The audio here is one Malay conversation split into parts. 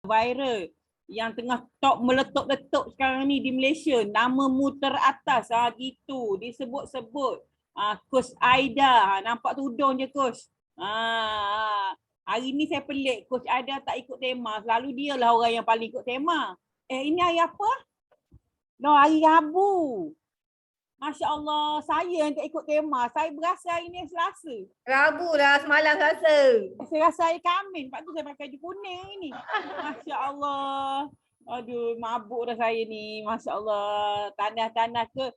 viral yang tengah top meletup-letup sekarang ni di Malaysia, namamu teratas, gitu disebut-sebut. Coach Aida, nampak tudung je Coach. Hari ni saya pelik, Coach Aida tak ikut tema, selalu dia lah orang yang paling ikut tema. Ini hari apa? No, hari Rabu. Masya Allah, saya yang tak ikut tema. Saya berasa hari ni Selasa. Rabu lah, semalam Selasa. Saya rasa hari Khamis. Lepas tu saya pakai baju kuning hari ni. Masya Allah. Aduh, mabuk dah saya ni. Masya Allah. Tanah-tanah ke.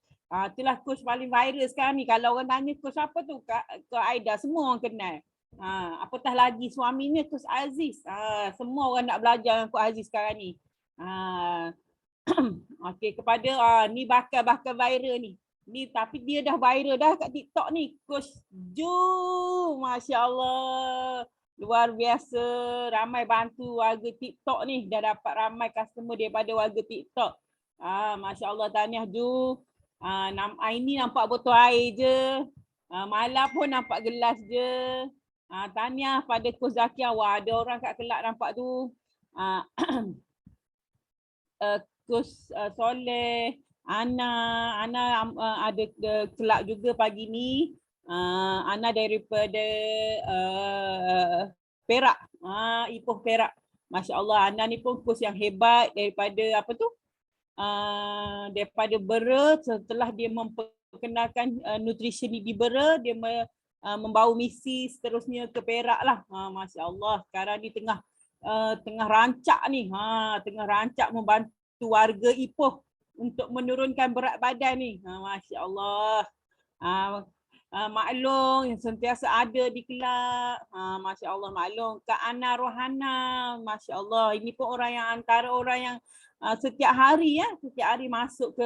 Itulah coach paling viral sekarang ni. Kalau orang tanya coach apa tu? Kak Aida. Semua orang kenal. Apatah lagi suaminya Coach Aziz. Semua orang nak belajar dengan Coach Aziz sekarang ni. Okey, kepada ni bakal viral ni. Ni tapi dia dah viral dah kat TikTok ni. Coach Ju, Masya Allah. Luar biasa. Ramai bantu warga TikTok ni. Dah dapat ramai customer daripada warga TikTok. Masya Allah, tahniah Ju. Ini nampak botol air je. Malam pun nampak gelas je. Tahniah pada Coach Zakia. Wah, ada orang kat Kelak nampak tu. Coach Soleh. Ana ada Kelak juga pagi ni. Ana daripada Perak. Ipoh Perak. Masya Allah, Ana ni pun coach yang hebat daripada apa tu? Daripada Bera. Setelah dia memperkenalkan nutrition di Bera, dia membawa misi seterusnya ke Perak lah. Masya Allah, sekarang ni tengah rancak ni. Tengah rancak membantu warga Ipoh untuk menurunkan berat badan ni. Masya Allah. Mak Long yang sentiasa ada di Kelak. Masya Allah, Mak Long. Kak Ana Rohana. Masya Allah. Ini pun orang yang antara orang yang setiap hari masuk ke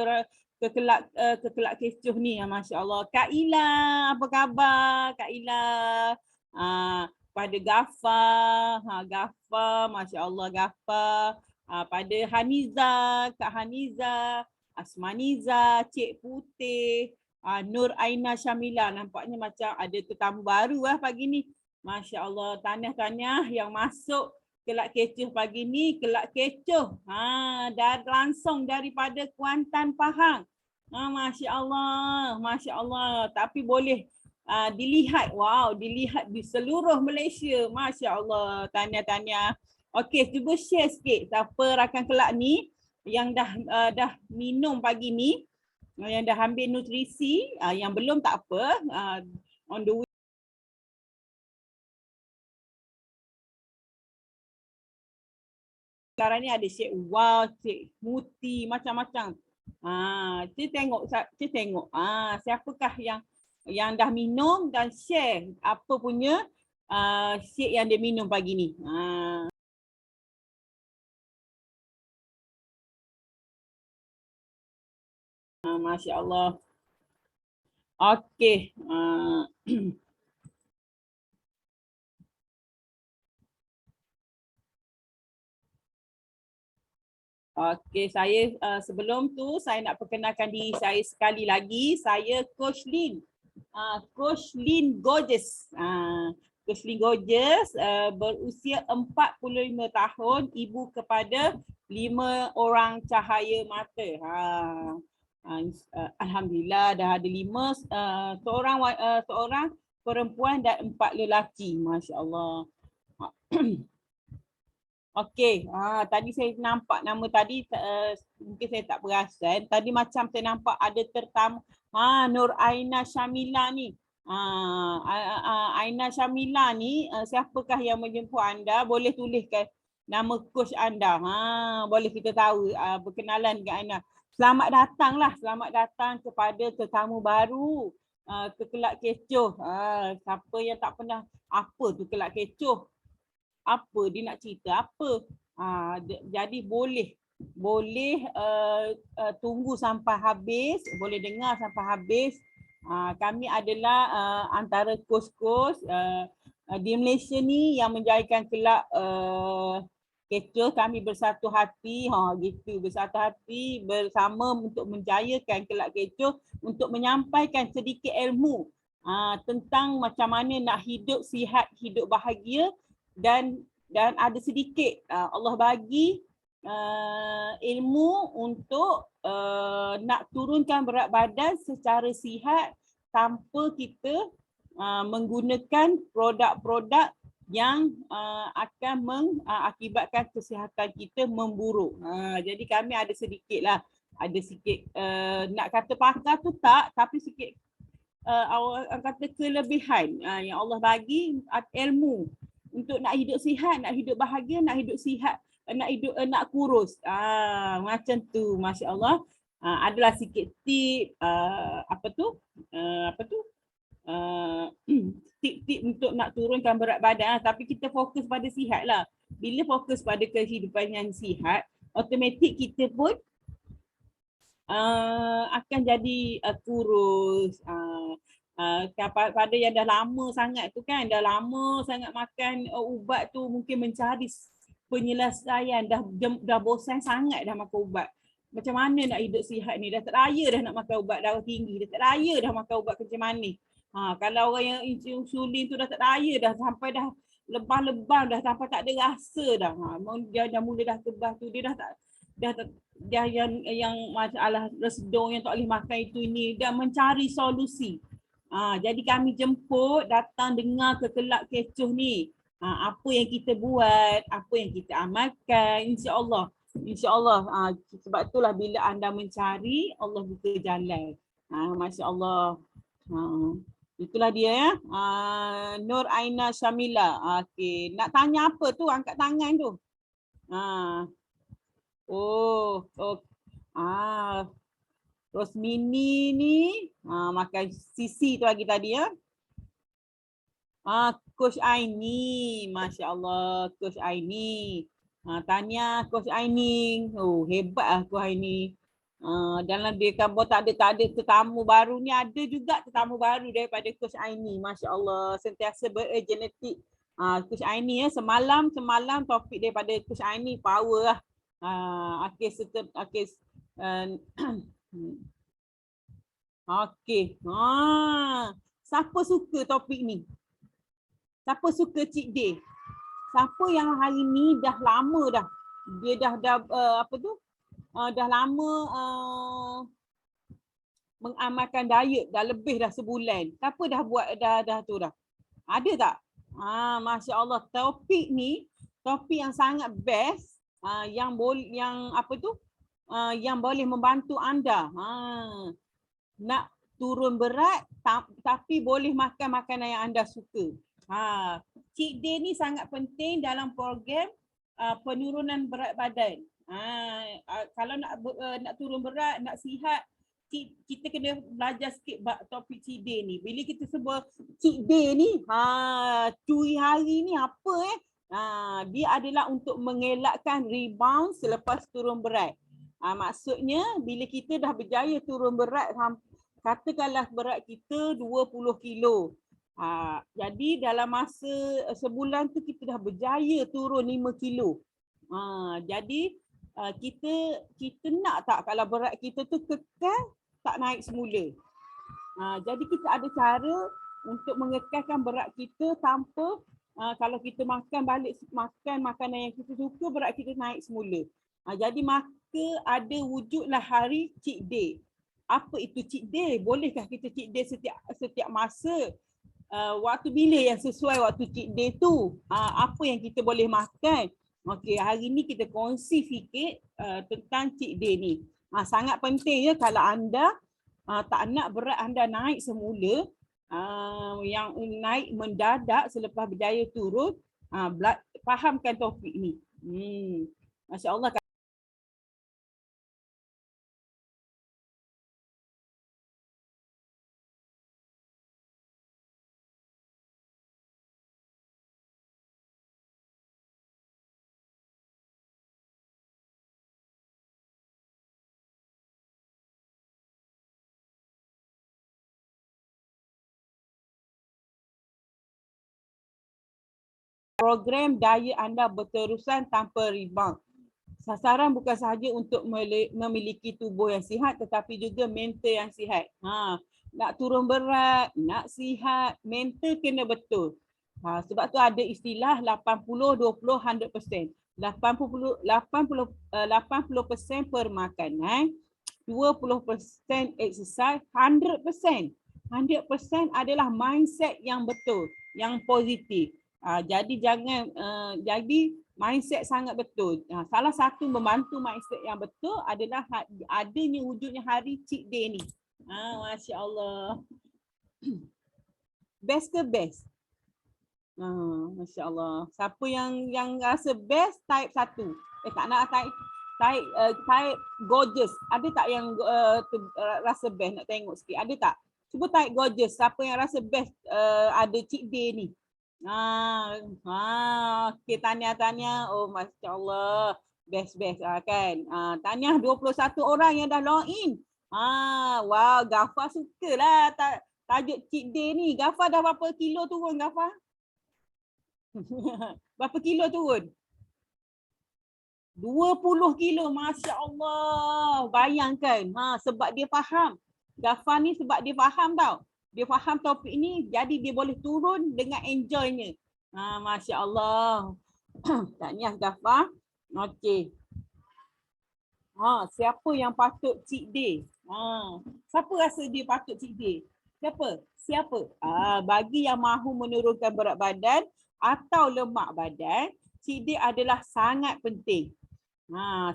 Kelak Kecoh ni. Masya Allah. Kak Ila, apa khabar Kak Ila? Pada Gafa. Gafa, Masya Allah Gafa. Pada Haniza, Kak Haniza, Asmaniza, Cik Putih, Nur Aina Syamila. Nampaknya macam ada tetamu baru pagi ni. Masya Allah, tahniah-tahniah yang masuk Kelak Kecoh pagi ni. Kelak Kecoh, langsung daripada Kuantan Pahang. Masya Allah, Masya Allah. Tapi boleh dilihat, dilihat di seluruh Malaysia. Masya Allah, tahniah-tahniah. Okey, cuba share sikit siapa rakan Kelak ni yang dah minum pagi ni, yang dah ambil nutrisi, yang belum tak apa, on the way. Sekarang ni ada Cik Wow, Cik Muti, macam-macam. Cik tengok siapakah yang dah minum dan share apa punya shake yang dia minum pagi ni. Masya Allah. Okey. Okey, saya sebelum tu saya nak perkenalkan diri saya sekali lagi. Saya Coach Lin. Coach Lin Gorgeous. Coach Lin Gorgeous berusia 45 tahun, ibu kepada 5 orang cahaya mata. Alhamdulillah dah ada 5, seorang perempuan dan 4 lelaki. Masya Allah. Okey, tadi saya nampak nama tadi, mungkin saya tak perasan. Tadi macam saya nampak ada tetamu, Nur Aina Syamila ni. Aina Syamila ni, siapakah yang menjemput anda? Boleh tuliskan nama coach anda. Boleh kita tahu, berkenalan dengan Aina. Selamat datang kepada tetamu baru ke Kelak Kecoh. Siapa yang tak pernah, apa tu Kelak Kecoh? Apa dia nak cerita apa? Jadi boleh tunggu sampai habis, boleh dengar sampai habis. Kami adalah antara kos-kos di Malaysia ni yang menjayakan Kelak Kecoh. Kami bersatu hati, bersatu hati bersama untuk menjayakan Kelak Kecoh, untuk menyampaikan sedikit ilmu tentang macam mana nak hidup sihat, hidup bahagia dan dan ada sedikit Allah bagi ilmu untuk nak turunkan berat badan secara sihat tanpa kita menggunakan produk-produk yang akan mengakibatkan kesihatan kita memburuk. Jadi kami ada sedikit lah, ada sikit nak kata pakar tu tak, tapi sikit orang kata kelebihan yang Allah bagi ilmu untuk nak hidup sihat, nak hidup bahagia, nak hidup sihat, nak kurus. Macam tu, masya-Allah. Adalah sikit tip tip-tip untuk nak turunkan berat badan, tapi kita fokus pada sihat lah. Bila fokus pada kehidupan yang sihat, automatik kita pun akan jadi kurus. Pada yang dah lama sangat tu kan, dah lama sangat makan ubat tu, mungkin mencari penyelesaian, dah bosan sangat dah makan ubat. Macam mana nak hidup sihat ni? Dah tak raya dah nak makan ubat darah tinggi, dah tak raya dah makan ubat kencing manis. Kalau orang yang insulin tu dah tak raya dah, sampai dah lebam-lebam dah, sampai tak ada rasa dah. Dia dah mula dah kebas tu, dia dah yang masalah resedung yang tak boleh makan itu ini, dah mencari solusi. Jadi kami jemput, datang dengar kekelak kecoh ni. Apa yang kita buat, apa yang kita amalkan, insya-Allah. InsyaAllah. Sebab itulah bila anda mencari, Allah buka jalan. Masya-Allah. Itulah dia ya. Nur Aina Syamila. Okey, nak tanya apa tu? Angkat tangan tu. Rosmini ni makan sisi tu lagi tadi ya. Coach Aini, masya-Allah, Coach Aini. Tanya Coach Aini. Hebat lah Coach Aini. Dalam dia kan tak ada tetamu baru ni, ada juga tetamu baru daripada Coach Aini, masya-Allah, sentiasa bergenetik. Coach Aini ya, semalam topik daripada Coach Aini power lah. Okey. Siapa suka topik ni? Siapa suka cheat day? Siapa yang hari ni dah lama dah, dia dah dah lama mengamalkan diet, dah lebih dah sebulan. Siapa dah buat dah tu dah? Ada tak? Masya-Allah, topik ni topik yang sangat best, yang boleh membantu anda nak turun berat tapi boleh makan makanan yang anda suka. Cheat day ni sangat penting dalam program penurunan berat badan. Kalau nak turun berat, nak sihat, kita kena belajar sikit topik cheat day ni. Bila kita sebut cheat day ni, curi hari ni apa dia adalah untuk mengelakkan rebound selepas turun berat. Maksudnya bila kita dah berjaya turun berat, katakanlah berat kita 20 kilo. Jadi dalam masa sebulan tu kita dah berjaya turun 5 kilo. Jadi kita nak tak kalau berat kita tu kekal tak naik semula. Jadi kita ada cara untuk mengekalkan berat kita tanpa kalau kita makan makanan yang kita suka, berat kita naik semula. Jadi maka ada wujudlah hari cheat day. Apa itu cheat day? Bolehkah kita cheat day setiap masa? Waktu bila yang sesuai waktu cheat day tu? Apa yang kita boleh makan? Okey, hari ni kita kongsi sikit tentang cheat day ni. Sangat penting ya kalau anda tak nak berat anda naik semula, yang naik mendadak selepas berjaya turun, fahamkan topik ni. Masya-Allah. Program diet anda berterusan tanpa rebound. Sasaran bukan sahaja untuk memiliki tubuh yang sihat tetapi juga mental yang sihat. Nak turun berat, nak sihat, mental kena betul. Sebab tu ada istilah 80-20-100%. 80% per makanan, 20% exercise, 100%. 100% adalah mindset yang betul, yang positif. Jadi jadi mindset sangat betul. Salah satu membantu mindset yang betul adalah adanya wujudnya hari cheat day ni. Masya Allah. Best ke best? Masya Allah. Siapa yang rasa best, type 1. Tak nak type gorgeous. Ada tak yang rasa best? Nak tengok sikit. Ada tak? Cuba type gorgeous. Siapa yang rasa best ada cheat day ni? Okay, tahniah. Oh, Masya Allah. Best kan. Tahniah 21 orang yang dah login. Wow, Ghaffar sukalah tajuk cheat day ni. Ghaffar dah berapa kilo turun, Ghaffar? Berapa kilo turun? 20 kilo, Masya Allah. Bayangkan, sebab dia faham. Ghaffar ni sebab dia faham tau. Dia faham topik ni, jadi dia boleh turun dengan enjoynya. Masya Allah. Tahniah Ghaffar. Okey. Siapa yang patut cheat day? Siapa rasa dia patut cheat day? Siapa? Bagi yang mahu menurunkan berat badan atau lemak badan, cheat day adalah sangat penting.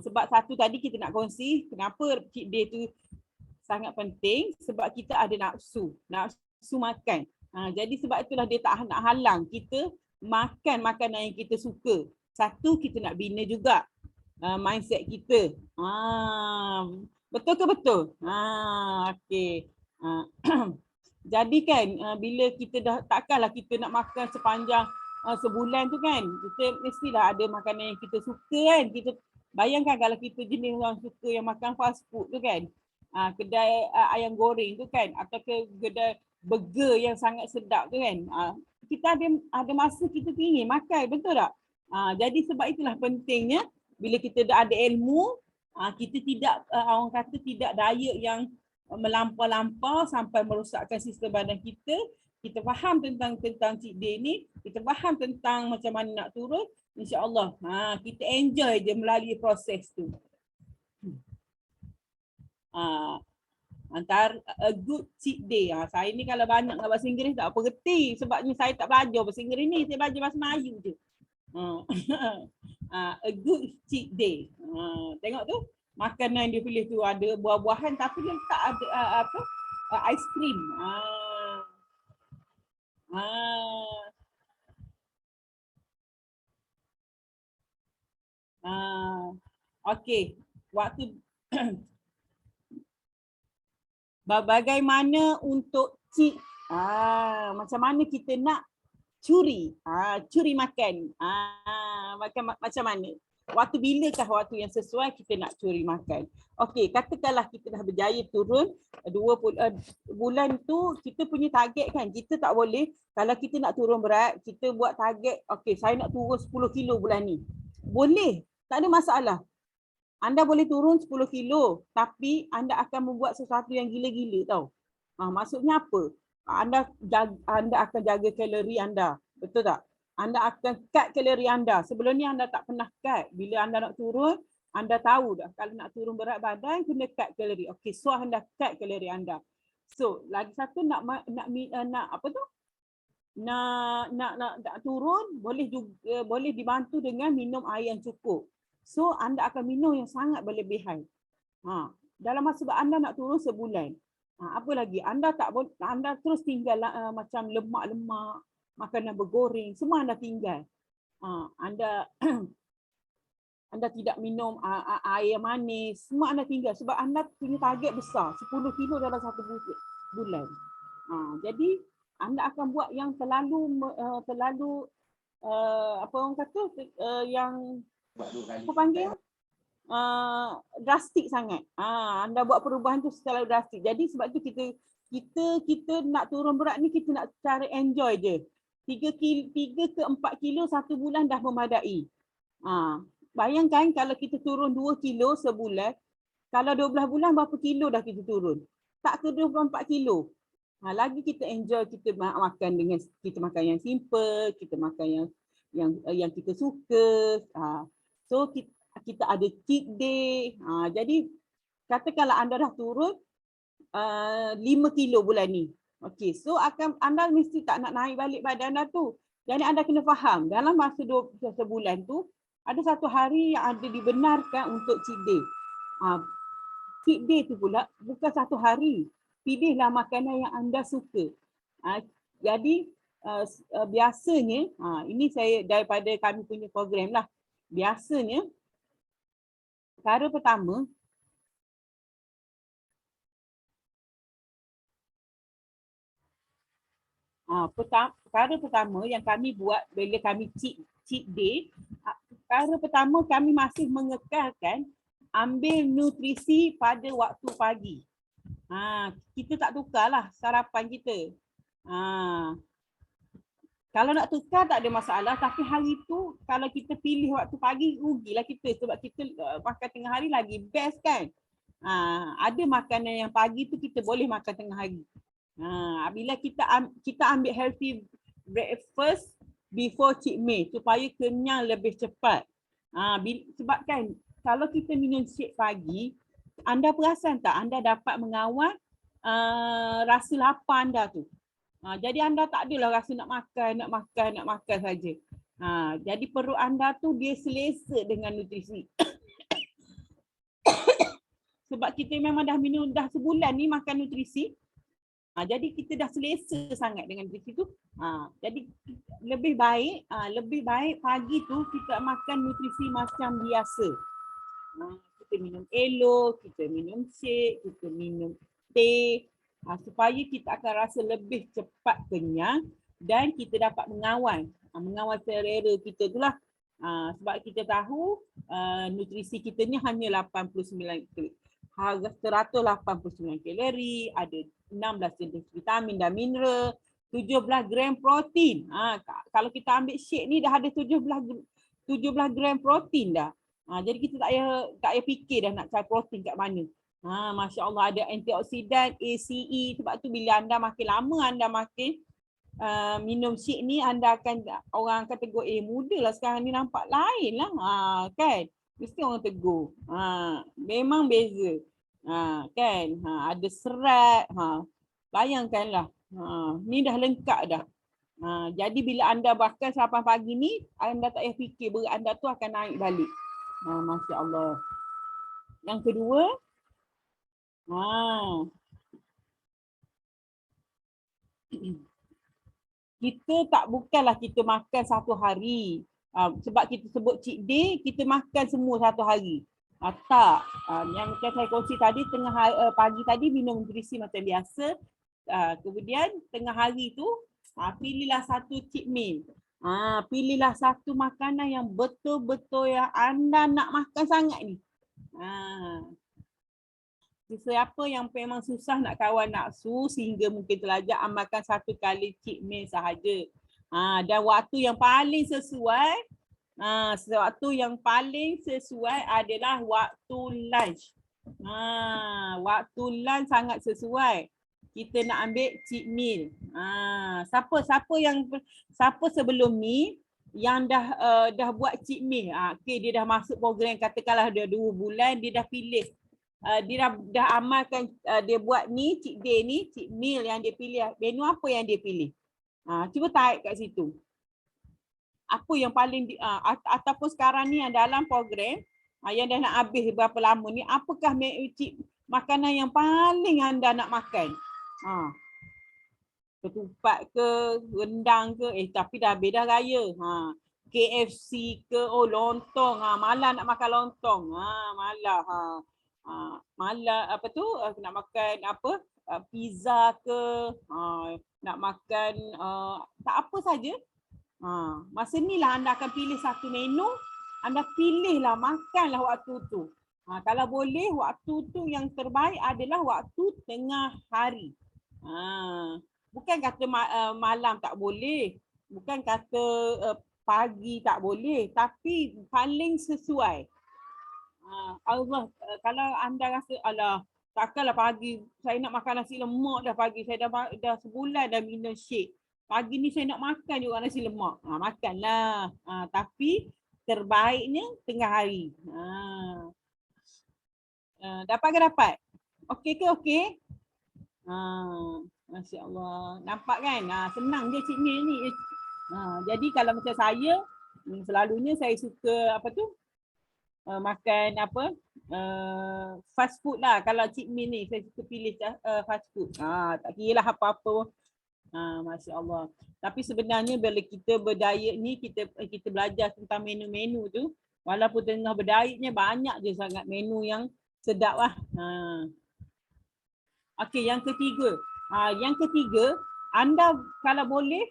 Sebab satu tadi kita nak kongsi kenapa cheat day tu sangat penting, sebab kita ada nafsu makan. Jadi sebab itulah dia tak nak halang kita makan makanan yang kita suka. Satu, kita nak bina juga mindset kita. Betul ke betul? Okey. Jadi kan bila kita dah takkanlah kita nak makan sepanjang sebulan tu kan, kita mestilah ada makanan yang kita suka kan. Kita bayangkan kalau kita jenis orang suka yang makan fast food tu kan, kedai ayam goreng tu kan, atau kedai burger yang sangat sedap tu kan, kita ada masa kita ingin makan, betul tak? Jadi sebab itulah pentingnya bila kita dah ada ilmu, kita tidak orang kata tidak diet yang melampau-lampau sampai merosakkan sistem badan kita. Kita faham tentang cheat day ni, kita faham tentang macam mana nak turun, insya-Allah kita enjoy je melalui proses tu. Antara a good cheat day. Saya ni kalau banyak dengan bahasa Inggeris tak apa reti, sebabnya saya tak belajar bahasa Inggeris ni, saya belajar bahasa Melayu je. A good cheat day. Tengok tu, makanan dia pilih tu ada buah-buahan tapi dia tak ada aiskrim. Okey, waktu bagaimana untuk cheat? Macam mana kita nak curi makan? Macam mana? Waktu bilakah waktu yang sesuai kita nak curi makan? Okey, katakanlah kita dah berjaya turun 20 bulan tu, kita punya target kan, kita tak boleh kalau kita nak turun berat, kita buat target, okey saya nak turun 10 kilo bulan ni. Boleh, tak ada masalah. Anda boleh turun 10 kilo, tapi anda akan membuat sesuatu yang gila-gila tau. Maksudnya apa? Anda akan jaga kalori anda, betul tak? Anda akan cut kalori anda. Sebelum ni anda tak pernah cut. Bila anda nak turun, anda tahu dah kalau nak turun berat badan kena cut kalori. Okey, so anda cut kalori anda. So, lagi satu nak apa tu? Nak turun boleh dibantu dengan minum air yang cukup. So, anda akan minum yang sangat berlebihan. Dalam masa anda nak turun sebulan. Apa lagi? Anda terus tinggal macam lemak-lemak, makanan bergoreng, semua anda tinggal. Anda tidak minum air manis, semua anda tinggal sebab anda punya target besar, 10 kilo dalam satu bulan. Jadi anda akan buat yang terlalu apa orang kata yang apa panggil drastik sangat. Anda buat perubahan tu secara drastik. Jadi sebab tu kita nak turun berat ni, kita nak cara enjoy je. 3 ke 4 kilo satu bulan dah memadai. Bayangkan kalau kita turun 2 kilo sebulan, kalau 12 bulan berapa kilo dah kita turun? Tak ke 24 kilo. Lagi kita enjoy, kita makan dengan kita makan yang simple, kita makan yang kita suka. So kita ada cheat day. Jadi katakanlah anda dah turun 5 kilo bulan ni. Okey, so anda mesti tak nak naik balik badan anda tu. Jadi anda kena faham dalam masa sebulan tu ada satu hari yang ada dibenarkan untuk cheat day. Cheat day tu pula bukan satu hari. Pilihlah makanan yang anda suka. Jadi biasanya, ini saya daripada kami punya program lah. Biasanya, cara pertama, perkara pertama yang kami buat bila kami cheat day, perkara pertama kami masih mengekalkan ambil nutrisi pada waktu pagi. Kita tak tukarlah sarapan kita. Kalau nak tukar tak ada masalah, tapi hari tu kalau kita pilih waktu pagi, rugilah kita sebab kita makan tengah hari lagi best kan. Ada makanan yang pagi tu kita boleh makan tengah hari. Bila kita ambil healthy breakfast before cheat meal supaya kenyang lebih cepat. Sebab kan kalau kita minum shake pagi, anda perasan tak anda dapat mengawal rasa lapar anda tu. Jadi anda tak adalah rasa nak makan saja. Jadi perut anda tu dia selesa dengan nutrisi. Sebab kita memang dah minum dah sebulan ni makan nutrisi. Jadi kita dah selesa sangat dengan nutrisi tu. Jadi lebih baik pagi tu kita makan nutrisi macam biasa. Kita minum elo, kita minum shake, kita minum teh. Supaya kita akan rasa lebih cepat kenyang dan kita dapat mengawal selera kita tu lah. Sebab kita tahu nutrisi kita ni hanya 189 kalori, ada 16 jenis vitamin dan mineral, 17 gram protein. Kalau kita ambil shake ni dah ada 17 gram protein dah. Jadi kita tak payah fikir dah nak cari protein kat mana. Masya Allah ada antioksidan, ACE. Sebab tu bila anda makin lama anda makin minum shake ni, anda akan, orang akan tegur, muda lah sekarang ni nampak lain lah. Kan? Mesti orang tegur. Memang beza. Kan? Ada serat. Bayangkanlah. Ni dah lengkap dah. Jadi bila anda makan sarapan pagi ni, anda tak payah fikir berat anda tu akan naik balik. Masya Allah. Yang kedua, bukanlah kita makan satu hari. Sebab kita sebut cheat day, kita makan semua satu hari. Tak. Yang saya kongsi tadi, pagi tadi minum nutrisi macam biasa. Kemudian tengah hari tu, pilihlah satu cheat meal. Pilihlah satu makanan yang betul-betul yang anda nak makan sangat ni. Siapa yang memang susah nak kawal nafsu sehingga mungkin terlajak amalkan satu kali cheat meal sahaja. Dan waktu yang paling sesuai, adalah waktu lunch. Waktu lunch sangat sesuai. Kita nak ambil cheat meal. Siapa sebelum ni yang dah buat cheat meal, dia dah masuk program, katakanlah dia 2 bulan, dia dah pilih, dia dah amalkan, dia buat ni cheat day ni, cheat meal yang dia pilih, menu apa yang dia pilih. Cuba type kat situ. Apa yang paling ataupun sekarang ni yang dalam program yang dah nak habis berapa lama ni, apakah makanan yang paling anda nak makan? Ketupat ke, rendang ke, tapi dah habis dah raya. KFC ke, lontong. Malah nak makan lontong. Malah. Malah nak makan pizza ke, nak makan tak apa saja. Masa ni lah anda akan pilih satu menu, anda pilihlah, makanlah waktu tu. Kalau boleh waktu tu yang terbaik adalah waktu tengah hari. Bukan kata malam tak boleh, bukan kata pagi tak boleh, tapi paling sesuai. Allah, kalau anda rasa Takkanlah pagi saya nak makan nasi lemak dah pagi. Saya dah sebulan dah minum shake. Pagi ni saya nak makan juga nasi lemak. Makanlah. Tapi terbaiknya tengah hari. Dapat ke dapat? Okey ke okey? Masya Allah. Nampak kan? Senang je Cik Mil ni. Jadi kalau macam saya, selalunya saya suka apa tu? Makan apa? Fast food lah. Kalau Cik Mil ni, saya suka pilih fast food. Tak kira lah apa-apa. Masya Allah. Tapi sebenarnya bila kita berdiet ni, kita belajar tentang menu-menu tu, walaupun tengah berdietnya banyak je sangat menu yang sedap lah. Okey, yang ketiga. Yang ketiga, anda kalau boleh,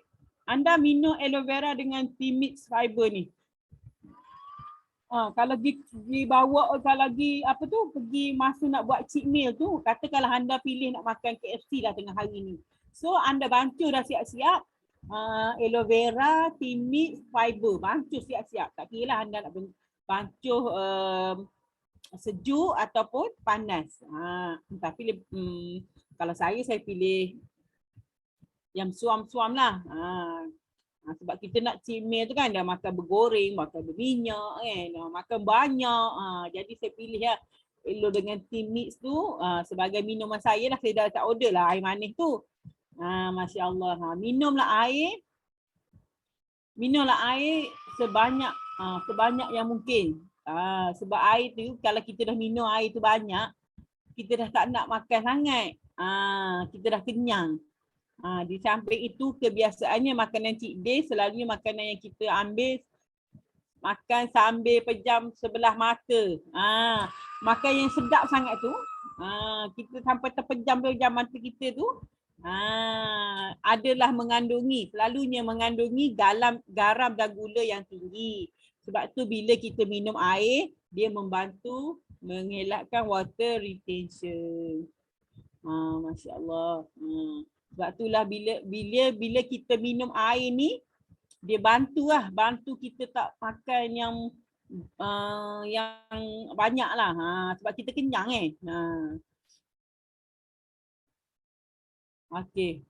anda minum aloe vera dengan tea mix fiber ni. Kalau dibawa kalau lagi apa tu pergi masa nak buat cheat meal tu, katakanlah anda pilih nak makan KFC dah tengah hari ni. So anda bancuh dah siap-siap aloe vera, tea mix, fiber, bancuh siap-siap. Tak kira lah anda nak bancuh sejuk ataupun panas. Tapi kalau saya pilih yang suam-suam lah. Sebab kita nak cemil tu kan dah makan bergoreng, makan berminyak kan, makan banyak. Jadi saya pilih lah elok dengan tea mix tu sebagai minuman saya lah. Saya dah tak order lah air manis tu. Masya Allah. Minumlah air sebanyak yang mungkin. Sebab air tu kalau kita dah minum air tu banyak, kita dah tak nak makan sangat. Kita dah kenyang. Di samping itu kebiasaannya makanan cheat day selalunya makanan yang kita ambil makan sambil pejam sebelah mata. Makan yang sedap sangat tu. Kita sampai terpejam-pejam mata kita tu. Adalah selalunya mengandungi garam dan gula yang tinggi. Sebab tu bila kita minum air, dia membantu mengelakkan water retention. Masya Allah. Sebab itulah bila kita minum air ni, dia bantu kita tak makan yang banyak lah. Sebab kita kenyang Okey.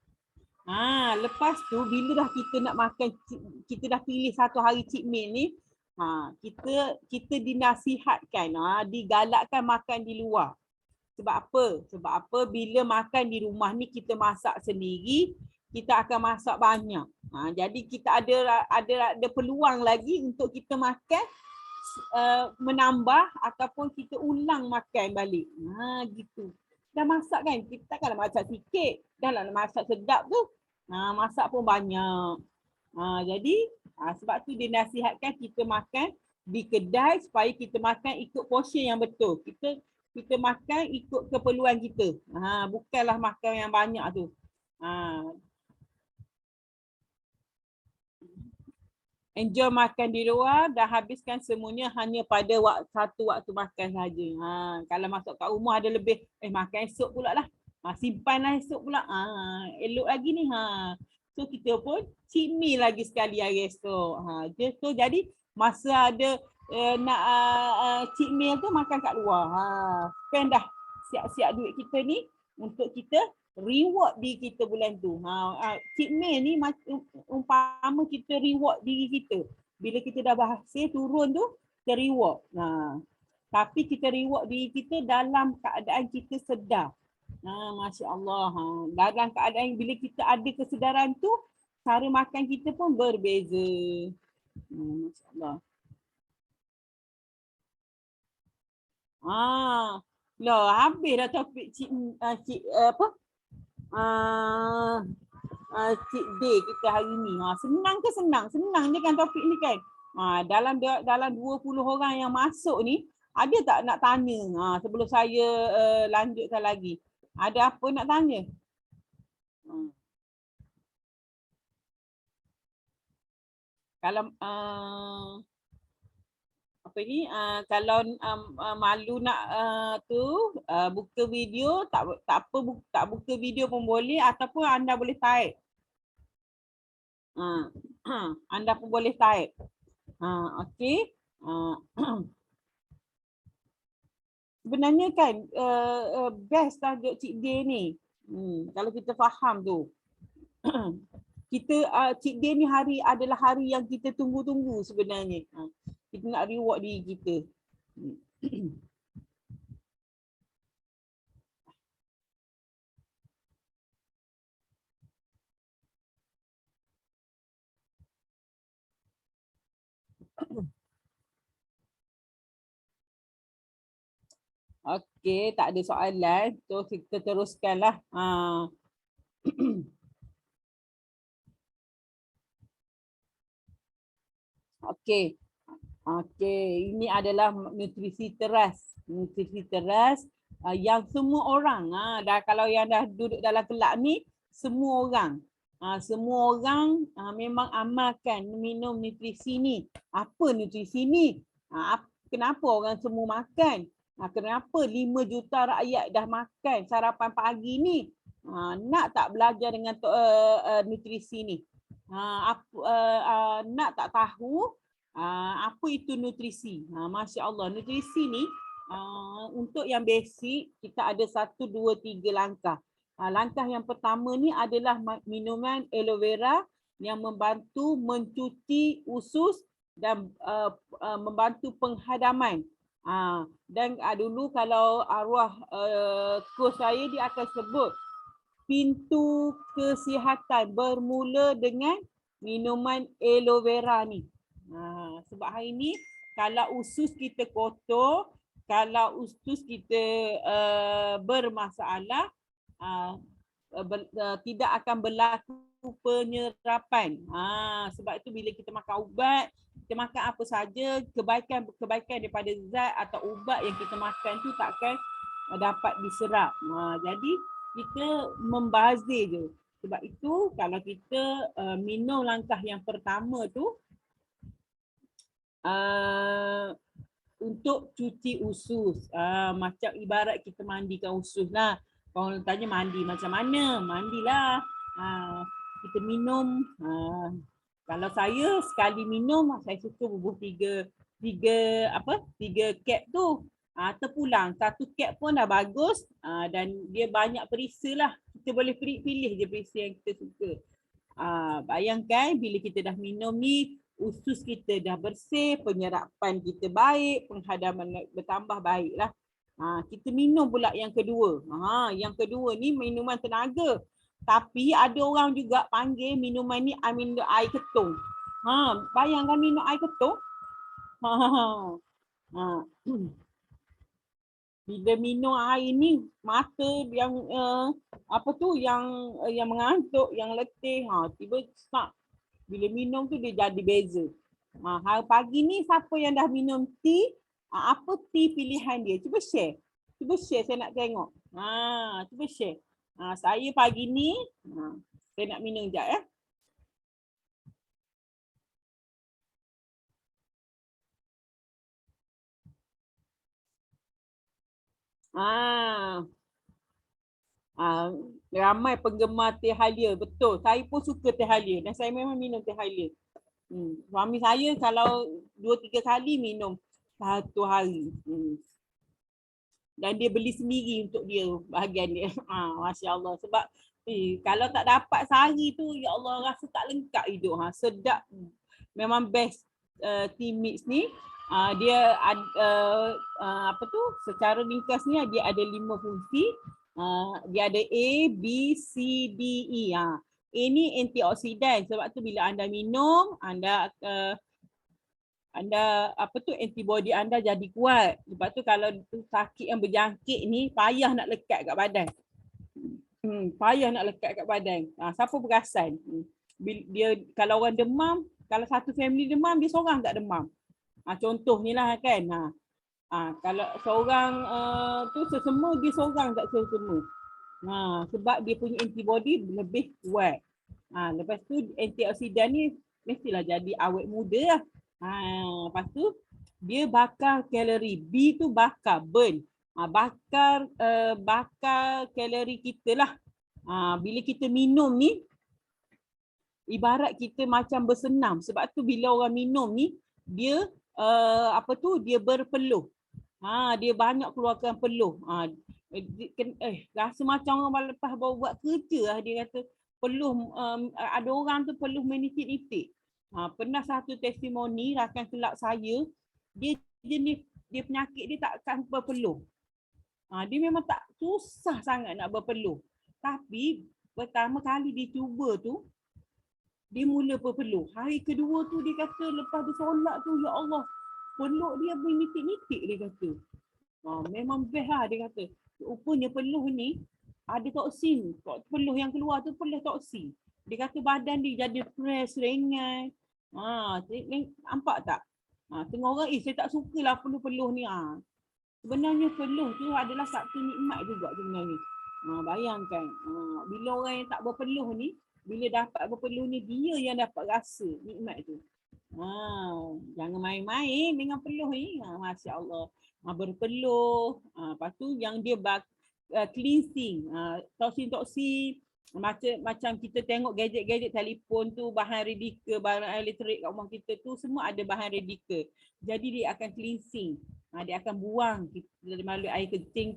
Lepas tu bila dah kita nak makan, kita dah pilih satu hari cheat meal ni, kita dinasihatkan, digalakkan makan di luar. Sebab apa? Bila makan di rumah ni kita masak sendiri, kita akan masak banyak. Jadi kita ada peluang lagi untuk kita makan menambah ataupun kita ulang makan balik. Gitu. Dah masak kan? Kita takkanlah masak sikit. Dah lah masak sedap tu. Masak pun banyak. Jadi sebab tu dinasihatkan kita makan di kedai supaya kita makan ikut portion yang betul. Kita makan ikut keperluan kita. Bukanlah makan yang banyak tu. Enjoy makan di luar, dah habiskan semuanya hanya pada satu waktu makan saja. Kalau masuk kat rumah ada lebih, makan esok pula lah. Simpanlah esok pula. Elok lagi ni. So kita pun cheat meal lagi sekali hari esok. So jadi masa ada nak cheat meal tu makan kat luar. Spend dah siap-siap duit kita ni untuk kita reward diri kita bulan tu. Cheat meal ni umpama kita reward diri kita. Bila kita dah berhasil turun tu, kita reward. Tapi kita reward diri kita dalam keadaan kita sedar. Masya Allah. Dalam keadaan bila kita ada kesedaran tu, cara makan kita pun berbeza. Masya Allah. Habis dah topik cheat day kita hari ni. Senang ke senang? Senang je kan topik ni kan? Dalam 20 orang yang masuk ni, ada tak nak tanya sebelum saya lanjutkan lagi? Ada apa nak tanya? Kalau kalau malu nak buka video, tak apa, tak buka video pun boleh ataupun anda boleh type. Anda pun boleh type. Okey. sebenarnya kan best tajuk Cik Day ni. Kalau kita faham tu. Kita Cik Day ni adalah hari yang kita tunggu-tunggu sebenarnya. Kita nak reward diri kita. Okey, tak ada soalan. So kita teruskanlah. Okey. Okey, ini adalah nutrisi teras. Nutrisi teras yang semua orang, dah kalau yang dah duduk dalam kelab ni, semua orang. Semua orang memang amalkan minum nutrisi ni. Apa nutrisi ni? Kenapa orang semua makan? Kenapa 5 juta rakyat dah makan sarapan pagi ni? Nak tak belajar dengan nutrisi ni? Nak tak tahu apa itu nutrisi? Masya Allah, nutrisi ni untuk yang basic kita ada 1, 2, 3 langkah. Langkah yang pertama ni adalah minuman aloe vera yang membantu mencuci usus dan membantu penghadaman. Dan dulu kalau arwah coach saya dia akan sebut pintu kesihatan bermula dengan minuman aloe vera ni. Sebab hari ni kalau usus kita kotor, kalau usus kita bermasalah, tidak akan berlaku penyerapan. Sebab itu bila kita makan ubat, kita makan apa saja, kebaikan daripada zat atau ubat yang kita makan tu takkan dapat diserap. Jadi kita membazir je. Sebab itu kalau kita minum langkah yang pertama tu untuk cuci usus. Macam ibarat kita mandikan usus lah. Kalau tanya mandi macam mana? Mandilah. Kita minum. Kalau saya sekali minum, saya suka bubuh tiga cap tu. Terpulang. 1 cap pun dah bagus. Dan dia banyak perisa lah. Kita boleh pilih je perisa yang kita suka. Bayangkan bila kita dah minum ni, usus kita dah bersih, penyerapan kita baik, penghadaman bertambah baiklah. Kita minum pula yang kedua. Yang kedua ni minuman tenaga. Tapi ada orang juga panggil minuman ni air ketung. Bayangkan minum air ketung. Bila minum air ni, mata yang yang mengantuk, yang letih, tiba start. Bila minum tu dia jadi beza. Hari pagi ni siapa yang dah minum tea, apa tea pilihan dia? Cuba share. Cuba share, saya nak tengok. Cuba share. Saya pagi ni, saya nak minum sekejap ya. Ramai penggemar teh halia, betul. Saya pun suka teh halia dan saya memang minum teh halia. Suami saya kalau 2-3 kali minum satu hari. Dan dia beli sendiri untuk dia bahagian dia. Masya Allah. Sebab kalau tak dapat sehari tu, ya Allah rasa tak lengkap hidup. Sedap. Memang best tea mix ni. Dia secara ringkas ni dia ada 5 fungsi. Dia ada A, B, C, D, E. A ni antioksidan. Sebab tu bila anda minum, anda antibody anda jadi kuat. Sebab tu kalau sakit yang berjangkit ni payah nak lekat kat badan. Payah nak lekat kat badan. Siapa perasan? Dia kalau orang demam, kalau satu family demam, dia seorang tak demam. Contohnya lah kan. Kalau seorang tu sesama, dia seorang tak sesama. Sebab dia punya antibody lebih kuat. Lepas tu antioksidan ni mestilah jadi awet muda lah. Lepas tu dia bakar kalori. B tu bakar, burn. Bakar kalori kita lah. Bila kita minum ni, ibarat kita macam bersenam. Sebab tu bila orang minum ni, dia dia berpeluh. Dia banyak keluarkan peluh. Rasa macam orang lepas baru buat kerja lah, dia kata peluh, ada orang tu peluh menitik-nitik. Pernah satu testimoni rakan kelab saya, dia jenis dia penyakit dia takkan berpeluh. Dia memang tak susah sangat nak berpeluh. Tapi pertama kali dia cuba tu, dia mula berpeluh. Hari kedua tu dia kata lepas dia solat tu, ya Allah, peluh dia bernitik-nitik dia kata. Memang best lah dia kata. Rupanya peluh ni ada toksin. Peluh yang keluar tu peluh toksin. Dia kata badan dia jadi fresh, ringan. Nampak tak? Tengah orang, saya tak sukalah peluh-peluh ni. Sebenarnya peluh tu adalah satu nikmat juga sebenarnya. Bayangkan, bila orang yang tak berpeluh ni, bila dapat berpeluh ni, dia yang dapat rasa nikmat tu. Jangan main-main dengan peluh ni. Masya Allah. Berpeluh. Lepas tu yang dia cleansing. Toksin-toksin. Macam kita tengok gadget-gadget telefon tu, bahan radikal, bahan elektrik kat rumah kita tu, semua ada bahan radikal. Jadi dia akan cleansing. Dia akan buang melalui air kencing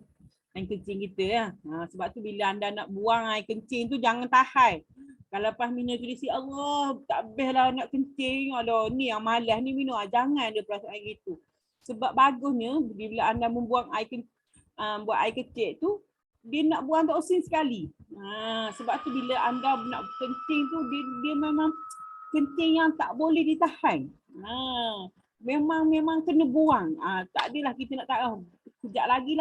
kita ya. Sebab tu bila anda nak buang air kencing tu jangan tahan. Kalau lepas minum tu Allah tak best lah nak kencing. Aduh ni yang malas ni minum. Jangan ada perasaan gitu. Sebab bagusnya bila anda membuang buat air kecil tu, dia nak buang toksin sekali. Sebab tu bila anda nak kencing tu dia memang kencing yang tak boleh ditahan. Memang kena buang. Tak adalah kita nak tahu. Kejap lagi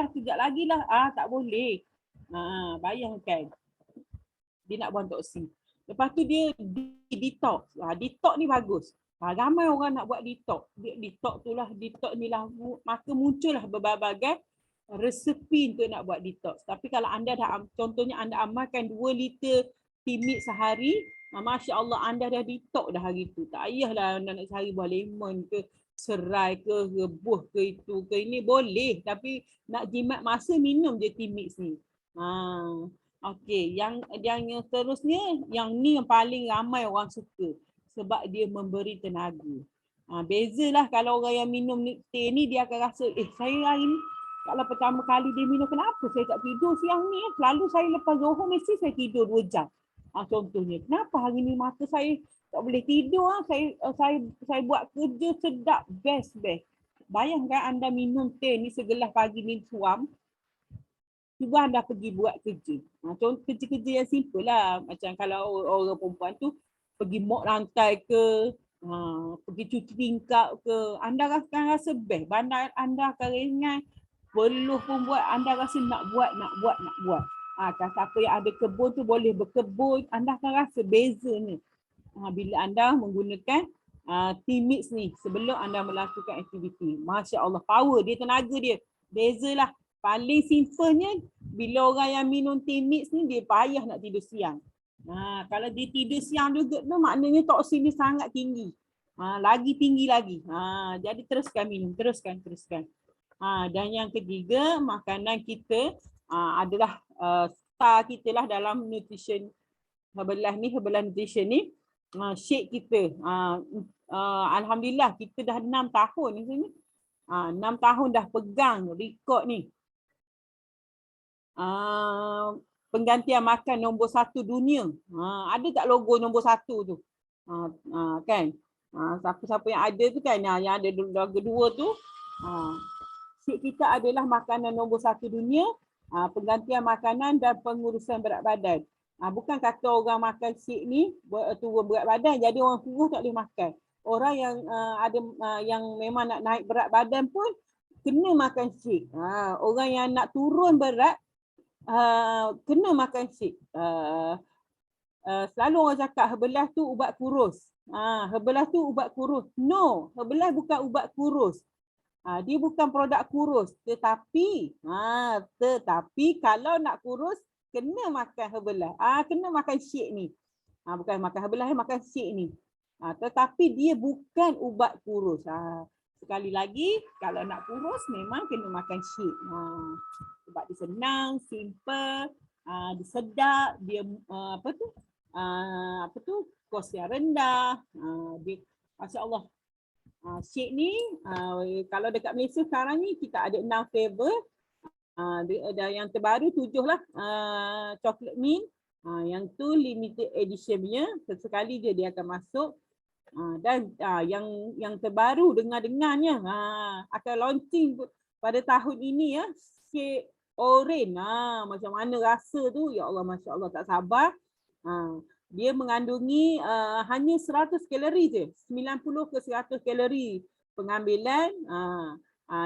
lah. Tak boleh. Bayangkan. Dia nak buang toksin. Lepas tu dia detox. Detox ni bagus. Ramai orang nak buat detox. Detox ni lah. Maka muncullah berbagai resepi untuk nak buat detox. Tapi kalau anda contohnya anda amalkan 2 liter timit sehari, Masya Allah anda dah detox dah hari tu. Tak payahlah anda nak cari buah lemon ke, serai ke, rebus ke itu ke ini boleh. Tapi nak jimat masa minum je timit ni. Okey, yang seterusnya, yang ni yang paling ramai orang suka sebab dia memberi tenaga. Bezalah kalau orang yang minum teh ni dia akan rasa saya hari ni kalau pertama kali dia minum kenapa saya tak tidur siang ni selalu saya lepas Zohor mesti saya tidur 2 jam. Contohnya, kenapa hari ni mata saya tak boleh tidur saya buat kerja sedap best. Bayangkan anda minum teh ni segelas pagi ni suam. Cuba anda pergi buat kerja. Contoh kerja-kerja yang simple lah. Macam kalau orang perempuan tu pergi mop lantai ke, pergi cuci tingkap ke, anda akan rasa best. Badan anda akan ringan. Peluh pun buat, anda rasa nak buat. Kalau siapa yang ada kebun tu boleh berkebun. Anda akan rasa beza ni. Bila anda menggunakan T-Mix ni sebelum anda melakukan aktiviti. Masya Allah, power dia, tenaga dia. Bezalah. Paling simpelnya, bila orang yang minum T-Mix ni, dia payah nak tidur siang. Kalau dia tidur siang juga tu, maknanya toksin dia sangat tinggi. Lagi tinggi lagi. Jadi teruskan minum, teruskan. Dan yang ketiga, makanan kita adalah star kita lah dalam nutrition Herbalife Nutrition ni. Shake kita. Alhamdulillah, kita dah 6 tahun di sini. 6 tahun dah pegang rekod ni. Penggantian makan nombor 1 dunia. Ada tak logo nombor 1 tu? Kan? Siapa-siapa yang ada tu kan, yang ada logo 2 tu. Shake kita adalah makanan nombor 1 dunia. Penggantian makanan dan pengurusan berat badan. Bukan kata orang makan shake ni turun berat badan, jadi orang kurus tak boleh makan. Orang yang yang memang nak naik berat badan pun kena makan shake. Orang yang nak turun berat kena makan shake. Selalu orang cakap Herbalife tu ubat kurus. Herbalife tu ubat kurus. No, Herbalife bukan ubat kurus. Dia bukan produk kurus, tetapi kalau nak kurus kena makan Herbalife. Kena makan shake ni. Bukan makan Herbalife, makan shake ni. Tetapi dia bukan ubat kurus. Sekali lagi, kalau nak kurus memang kena makan shake. Sebab dia senang, simple, dia sedap, dia kos yang rendah. Masya Allah. Shake ni kalau dekat Malaysia sekarang ni kita ada 6 flavor. Yang terbaru 7 lah. Chocolate mint. Yang tu limited edition punya. Sesekali dia akan masuk. Dan yang terbaru dengar-dengarnya akan launching pada tahun ini ya. Shake orange. Macam mana rasa tu? Ya Allah, Masya Allah, tak sabar. Dia mengandungi hanya 100 kalori je. 90 ke 100 kalori pengambilan.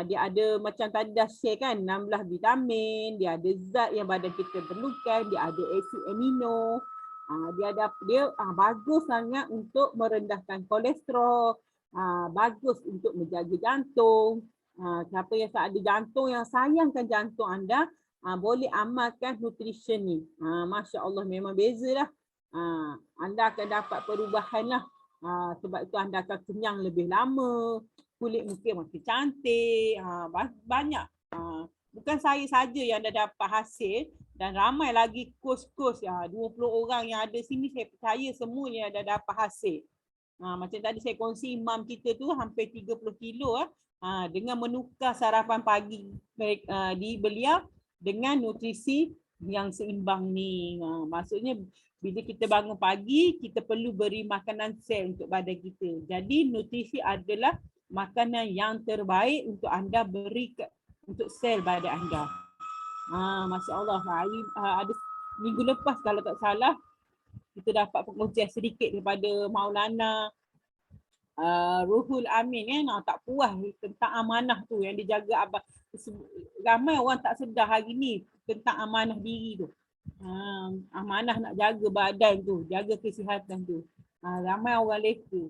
Dia ada macam tadi dah share kan, 16 vitamin, dia ada zat yang badan kita perlukan, dia ada asid amino. Dia bagus sangat untuk merendahkan kolesterol, bagus untuk menjaga jantung. Siapa yang ada jantung, yang sayangkan jantung anda, boleh amalkan nutrition ni. Masya Allah, memang bezalah. Anda akan dapat perubahan lah. Sebab itu anda akan kenyang lebih lama, kulit muka makin cantik, banyak. Bukan saya saja yang dah dapat hasil, dan ramai lagi kos-kos 20 orang yang ada sini, saya percaya semuanya dah dapat hasil. Macam tadi saya kongsi, imam kita tu hampir 30 kilo dengan menukar sarapan pagi di beliau dengan nutrisi yang seimbang ni. Maksudnya bila kita bangun pagi, kita perlu beri makanan sel untuk badan kita. Jadi nutrisi adalah makanan yang terbaik untuk anda beri untuk sel badan anda. Masya Allah, ada minggu lepas kalau tak salah, kita dapat pengujian sedikit daripada Maulana Ruhul Amin tak puas tentang amanah tu yang dijaga abang. Ramai orang tak sedar hari ni tentang amanah diri tu. Amanah nak jaga badan tu, jaga kesihatan tu. Ramai orang leka.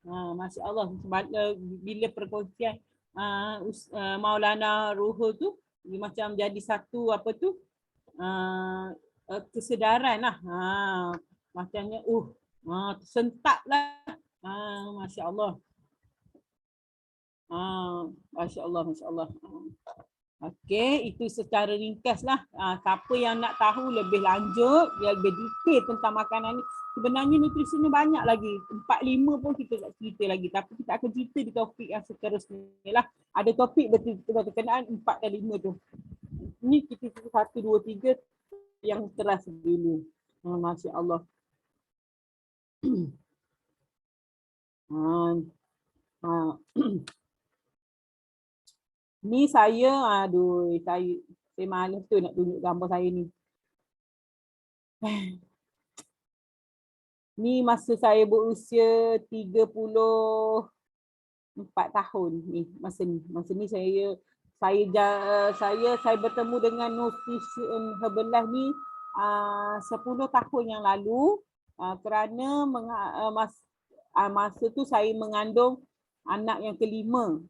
Masya Allah, bila perkongsian Maulana Ruhul tu, dia macam jadi satu kesedaran lah. Macamnya tersentak lah. Masya Allah. Masya Allah, Masya Allah. Okey, itu secara ringkas lah. Siapa yang nak tahu lebih lanjut, lebih detail tentang makanan ni, sebenarnya nutrisinya banyak lagi. 4-5 pun kita tak cerita lagi. Tapi kita akan cerita di topik yang seterusnya lah. Ada topik betul-betul berkenaan 4 dan 5 tu. Ni kita 1, 2, 3 yang terasa dulu. Masya Allah. Ni saya, saya malas tu nak tunjuk gambar saya ni. Ni masa saya berusia 34 tahun ni, masa ni saya bertemu dengan nutrition Herbalife ni 10 tahun yang lalu, kerana masa tu saya mengandung anak yang kelima.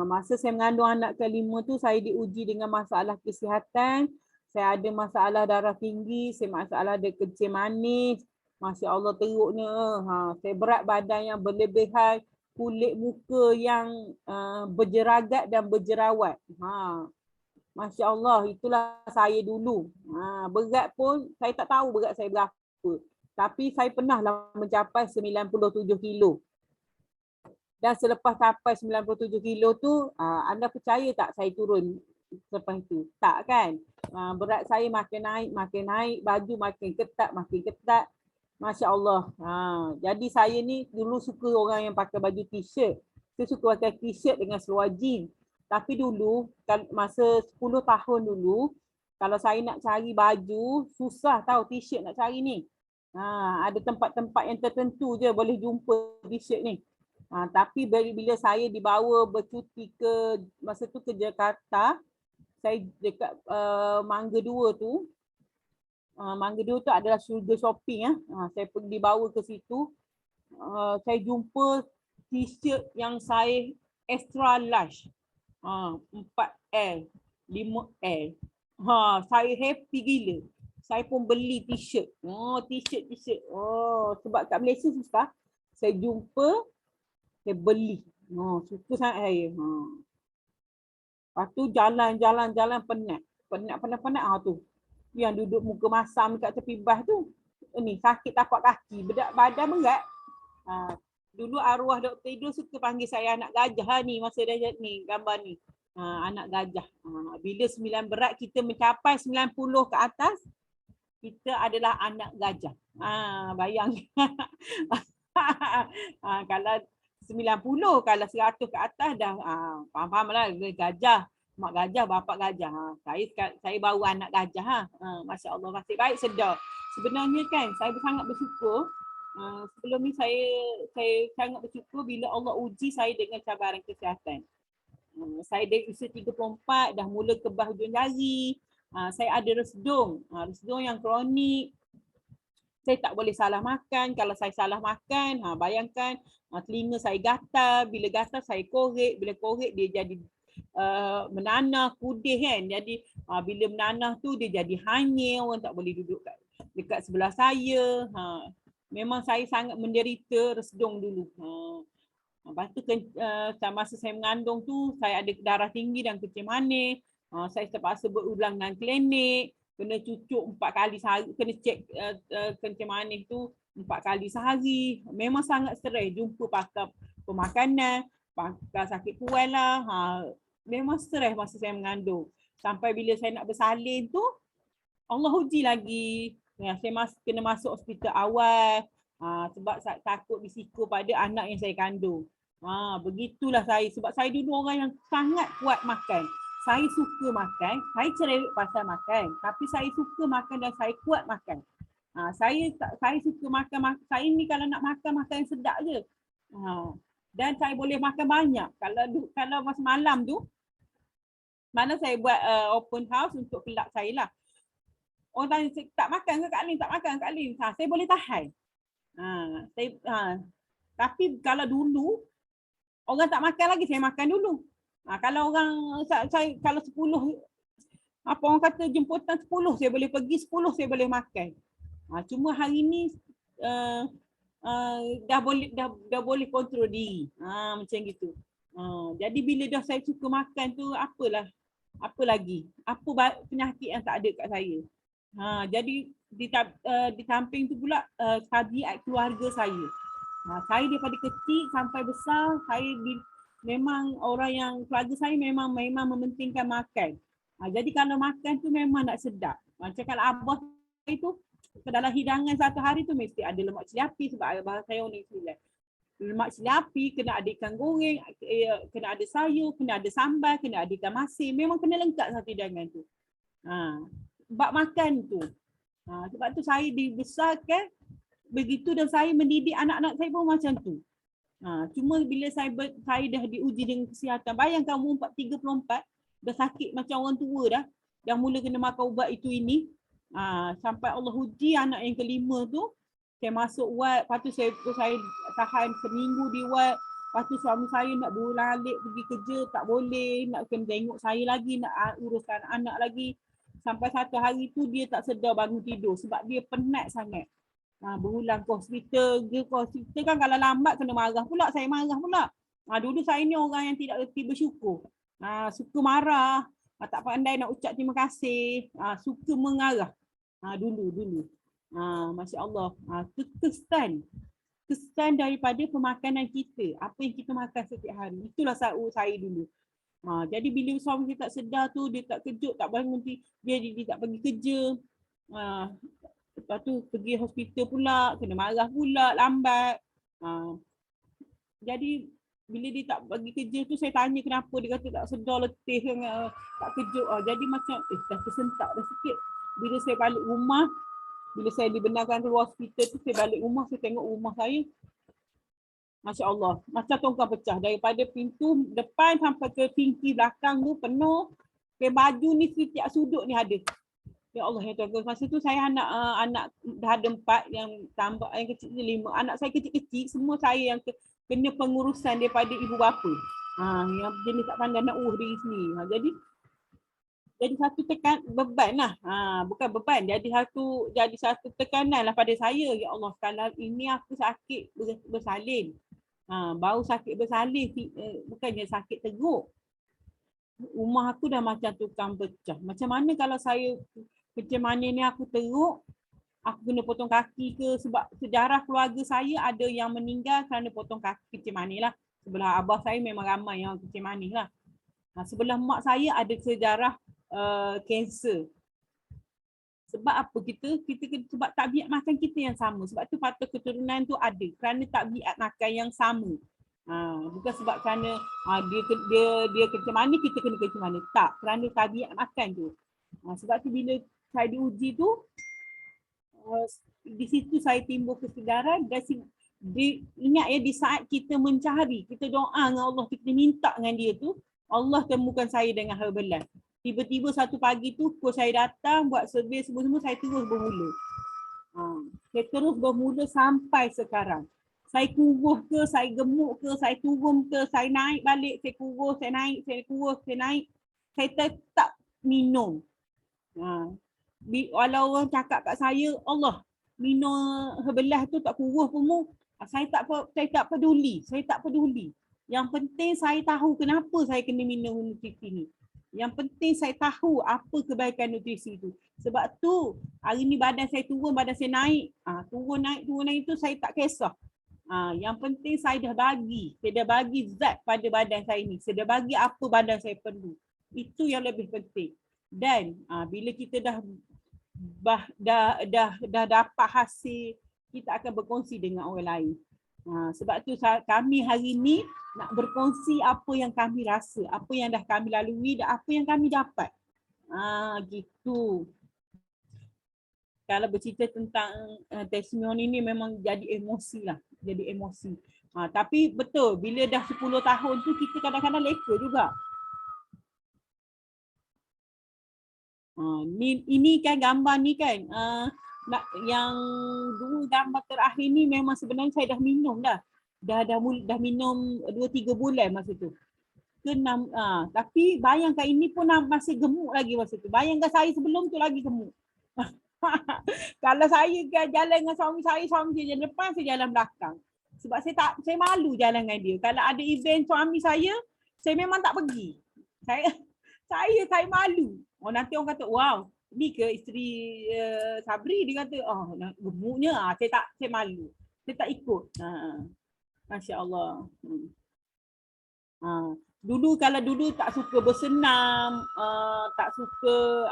Masa saya mengandung anak kelima tu, saya diuji dengan masalah kesihatan. Saya ada masalah darah tinggi, saya masalah ada kencing manis. Masya Allah, teruknya. Saya berat badan yang berlebihan, kulit muka yang berjeragat dan berjerawat. Masya Allah, itulah saya dulu. Berat pun, saya tak tahu berat saya berapa. Tapi saya pernah lah mencapai 97 kilo. Dan selepas sampai 97 kilo tu, anda percaya tak saya turun selepas itu? Tak kan? Berat saya makin naik, baju makin ketat. Masya Allah. Jadi saya ni dulu suka orang yang pakai baju t-shirt. Saya suka pakai t-shirt dengan seluar jeans. Tapi dulu, masa 10 tahun dulu, kalau saya nak cari baju, susah tahu t-shirt nak cari ni. Ada tempat-tempat yang tertentu je boleh jumpa t-shirt ni. Tapi bila saya dibawa bercuti masa tu ke Jakarta, saya dekat Mangga 2 tu. Mangga 2 tu adalah surga shopping. Saya pergi dibawa ke situ. Saya jumpa t-shirt yang saya extra large. 4L, 5L. Saya happy gila. Saya pun beli t-shirt. T-shirt. Sebab kat Malaysia susah. Saya jumpa, saya beli. Suka sangat saya. Lepas tu jalan penat. Penat tu. Yang duduk muka masam kat tepi bas tu. Ni sakit tapak kaki. Badan berat. dulu arwah Dr. Idul suka panggil saya anak gajah ni masa dia ni gambar ni. Anak gajah. Bila 9 berat kita mencapai 90 ke atas, kita adalah anak gajah. Bayang. Kalau 90, kalau 100 ke atas dah faham lah gajah. Mak gajah, bapak gajah. Saya baru anak gajah. Masya Allah, masih baik sedar. Sebenarnya kan saya sangat bersyukur. Sebelum ni saya sangat bersyukur bila Allah uji saya dengan cabaran kesihatan. Saya dari usia 34 dah mula kebah hujung jari. Saya ada resdung yang kronik. Saya tak boleh salah makan. Kalau saya salah makan, bayangkan telinga saya gatal. Bila gatal saya korek. Bila korek dia jadi menanah, kudih kan. Jadi bila menanah tu dia jadi hanyir. Orang tak boleh duduk dekat sebelah saya. Memang saya sangat menderita resdung dulu. Lepas tu masa saya mengandung tu saya ada darah tinggi dan kencing manis. Saya terpaksa berulang dengan klinik. Kena cucuk 4 kali sehari. Kena cek kencing manis tu 4 kali sehari. Memang sangat stres jumpa pakar pemakanan, pakar sakit puan lah. Memang stres masa saya mengandung. Sampai bila saya nak bersalin tu, Allah uji lagi. Saya kena masuk hospital awal. Sebab saya takut risiko pada anak yang saya kandung. Begitulah saya. Sebab saya dulu orang yang sangat kuat makan. Saya suka makan. Saya cerewet pasal makan. Tapi saya suka makan dan saya kuat makan. Saya suka makan. Saya ni kalau nak makan yang sedap je. Dan saya boleh makan banyak. Kalau masa malam tu, mana saya buat open house untuk kelab saya lah. Orang tanya, tak makan ke Kak Lin? Tak makan Kak Lin. Saya boleh tahan. Tapi kalau dulu, orang tak makan lagi, saya makan dulu. Kalau orang, kalau 10, apa orang kata jemputan 10, saya boleh pergi 10, saya boleh makan. Cuma hari ni, dah boleh kontrol diri. Macam gitu. Jadi bila dah saya suka makan tu, apa lagi? Apa penyakit yang tak ada kat saya? Jadi di samping tu pula tabiat keluarga saya. Saya daripada kecil sampai besar, memang orang yang keluarga saya memang mementingkan makan. Jadi kalau makan tu memang nak sedap. Macam kalau abah itu dalam hidangan satu hari tu mesti ada lemak cili sebab bahasa saya orang New Zealand. Lemak cili, kena ada ikan goreng, kena ada sayur, kena ada sambal, kena ada ikan masin. Memang kena lengkap satu hidangan tu. Sebab makan tu. Sebab tu saya dibesarkan begitu dan saya mendidik anak-anak saya pun macam tu. Cuma bila saya dah diuji dengan kesihatan, bayangkan umur 34, dah sakit macam orang tua dah mula kena makan ubat itu ini. Sampai Allah uji anak yang kelima tu, saya masuk ward, lepas tu saya tahan seminggu di ward. Lepas tu suami saya nak berulang-alik pergi kerja, tak boleh, nak kena tengok saya lagi, nak uruskan anak lagi. Sampai satu hari tu dia tak sedar bangun tidur sebab dia penat sangat. Berulang ke hospital kan kalau lambat kena marah pula, saya marah pula. Dulu saya ni orang yang tidak reti bersyukur. Suka marah, tak pandai nak ucap terima kasih, suka mengarah. Dulu. Masya Allah. Kesan daripada pemakanan kita, apa yang kita makan setiap hari. Itulah saya dulu. Jadi bila suami dia tak sedar tu, dia tak kejut, tak bangun, dia tak pergi kerja. Lepas tu pergi hospital pula, kena marah pula, lambat. Jadi bila dia tak pergi kerja tu, saya tanya kenapa, dia kata tak sedar, letih, tak kejut. Jadi macam dah tersentak dah sikit. Bila saya balik rumah, bila saya dibenarkan keluar hospital tu, saya balik rumah, saya tengok rumah saya. Masya Allah, macam tongkang pecah. Daripada pintu depan sampai ke pintu belakang tu penuh. Baju ni setiap sudut ni ada. Ya Allah, ya Tuhan. Masa tu saya anak dah ada 4, yang tambah yang kecil 5. Anak saya kecil-kecil, semua saya yang kena pengurusan daripada ibu bapa. Yang jenis tak pandai nak diri sendiri. Jadi satu beban lah. Bukan beban, jadi satu tekanan lah pada saya. Ya Allah, kalau ini aku sakit bersalin. Baru sakit bersalin, bukannya sakit teruk. Rumah aku dah macam tukang pecah. Macam mana kalau saya kencing manis ni aku teruk, aku kena potong kaki ke, sebab sejarah keluarga saya ada yang meninggal kerana potong kaki kecil manis lah. Sebelah abah saya memang ramai yang kecil manis lah. Sebelah mak saya ada sejarah kanser. Sebab apa kita sebab tabiat makan kita yang sama. Sebab tu faktor keturunan tu ada kerana tabiat makan yang sama. Bukan sebab kerana dia kencing manis, kita kena kencing manis. Tak, kerana tabiat makan tu. Sebab tu bila saya diuji tu, di situ saya timbul kesedaran dan ingat ya, di saat kita mencari, kita doa dengan Allah, kita minta dengan dia tu, Allah temukan saya dengan Herbalife. Tiba-tiba satu pagi tu, coach saya datang buat survey semua-semua, saya terus bermula. Saya terus bermula sampai sekarang. Saya kurus ke, saya gemuk ke, saya turun ke, saya naik balik, saya kurus, saya naik, saya kurus, saya naik. Saya tetap minum. Walau orang cakap kat saya, Allah, minum Herbalife tu tak kurus pun mu. Saya tak peduli. Saya tak peduli. Yang penting saya tahu kenapa saya kena minum nutrisi ni. Yang penting saya tahu apa kebaikan nutrisi tu. Sebab tu hari ni badan saya turun, badan saya naik. Turun naik tu saya tak kisah. Yang penting saya dah bagi zat pada badan saya ni. Saya dah bagi apa badan saya perlu. Itu yang lebih penting. Dan bila kita dah dapat hasil, kita akan berkongsi dengan orang lain. Sebab tu kami hari ni nak berkongsi apa yang kami rasa, apa yang dah kami lalui dan apa yang kami dapat. Gitu. Kalau bercerita tentang testimoni ni memang jadi emosi lah. Jadi emosi. Tapi betul, bila dah 10 tahun tu kita kadang-kadang leka juga. Ini kan gambar ni kan. Yang dua gambar terakhir ni memang sebenarnya saya dah minum dah. Dah minum 2-3 bulan masa tu. Tapi bayangkan ini pun masih gemuk lagi masa tu. Bayangkan saya sebelum tu lagi gemuk. Kalau saya jalan dengan suami saya jalan depan, saya jalan belakang. Sebab saya malu jalan dengan dia. Kalau ada event suami saya memang tak pergi. Saya malu. Nanti orang kata, wow, ni ke isteri Sabri? Dia kata, gemuknya. Saya malu. Saya tak ikut. Masya Allah. Kalau dulu tak suka bersenam, tak suka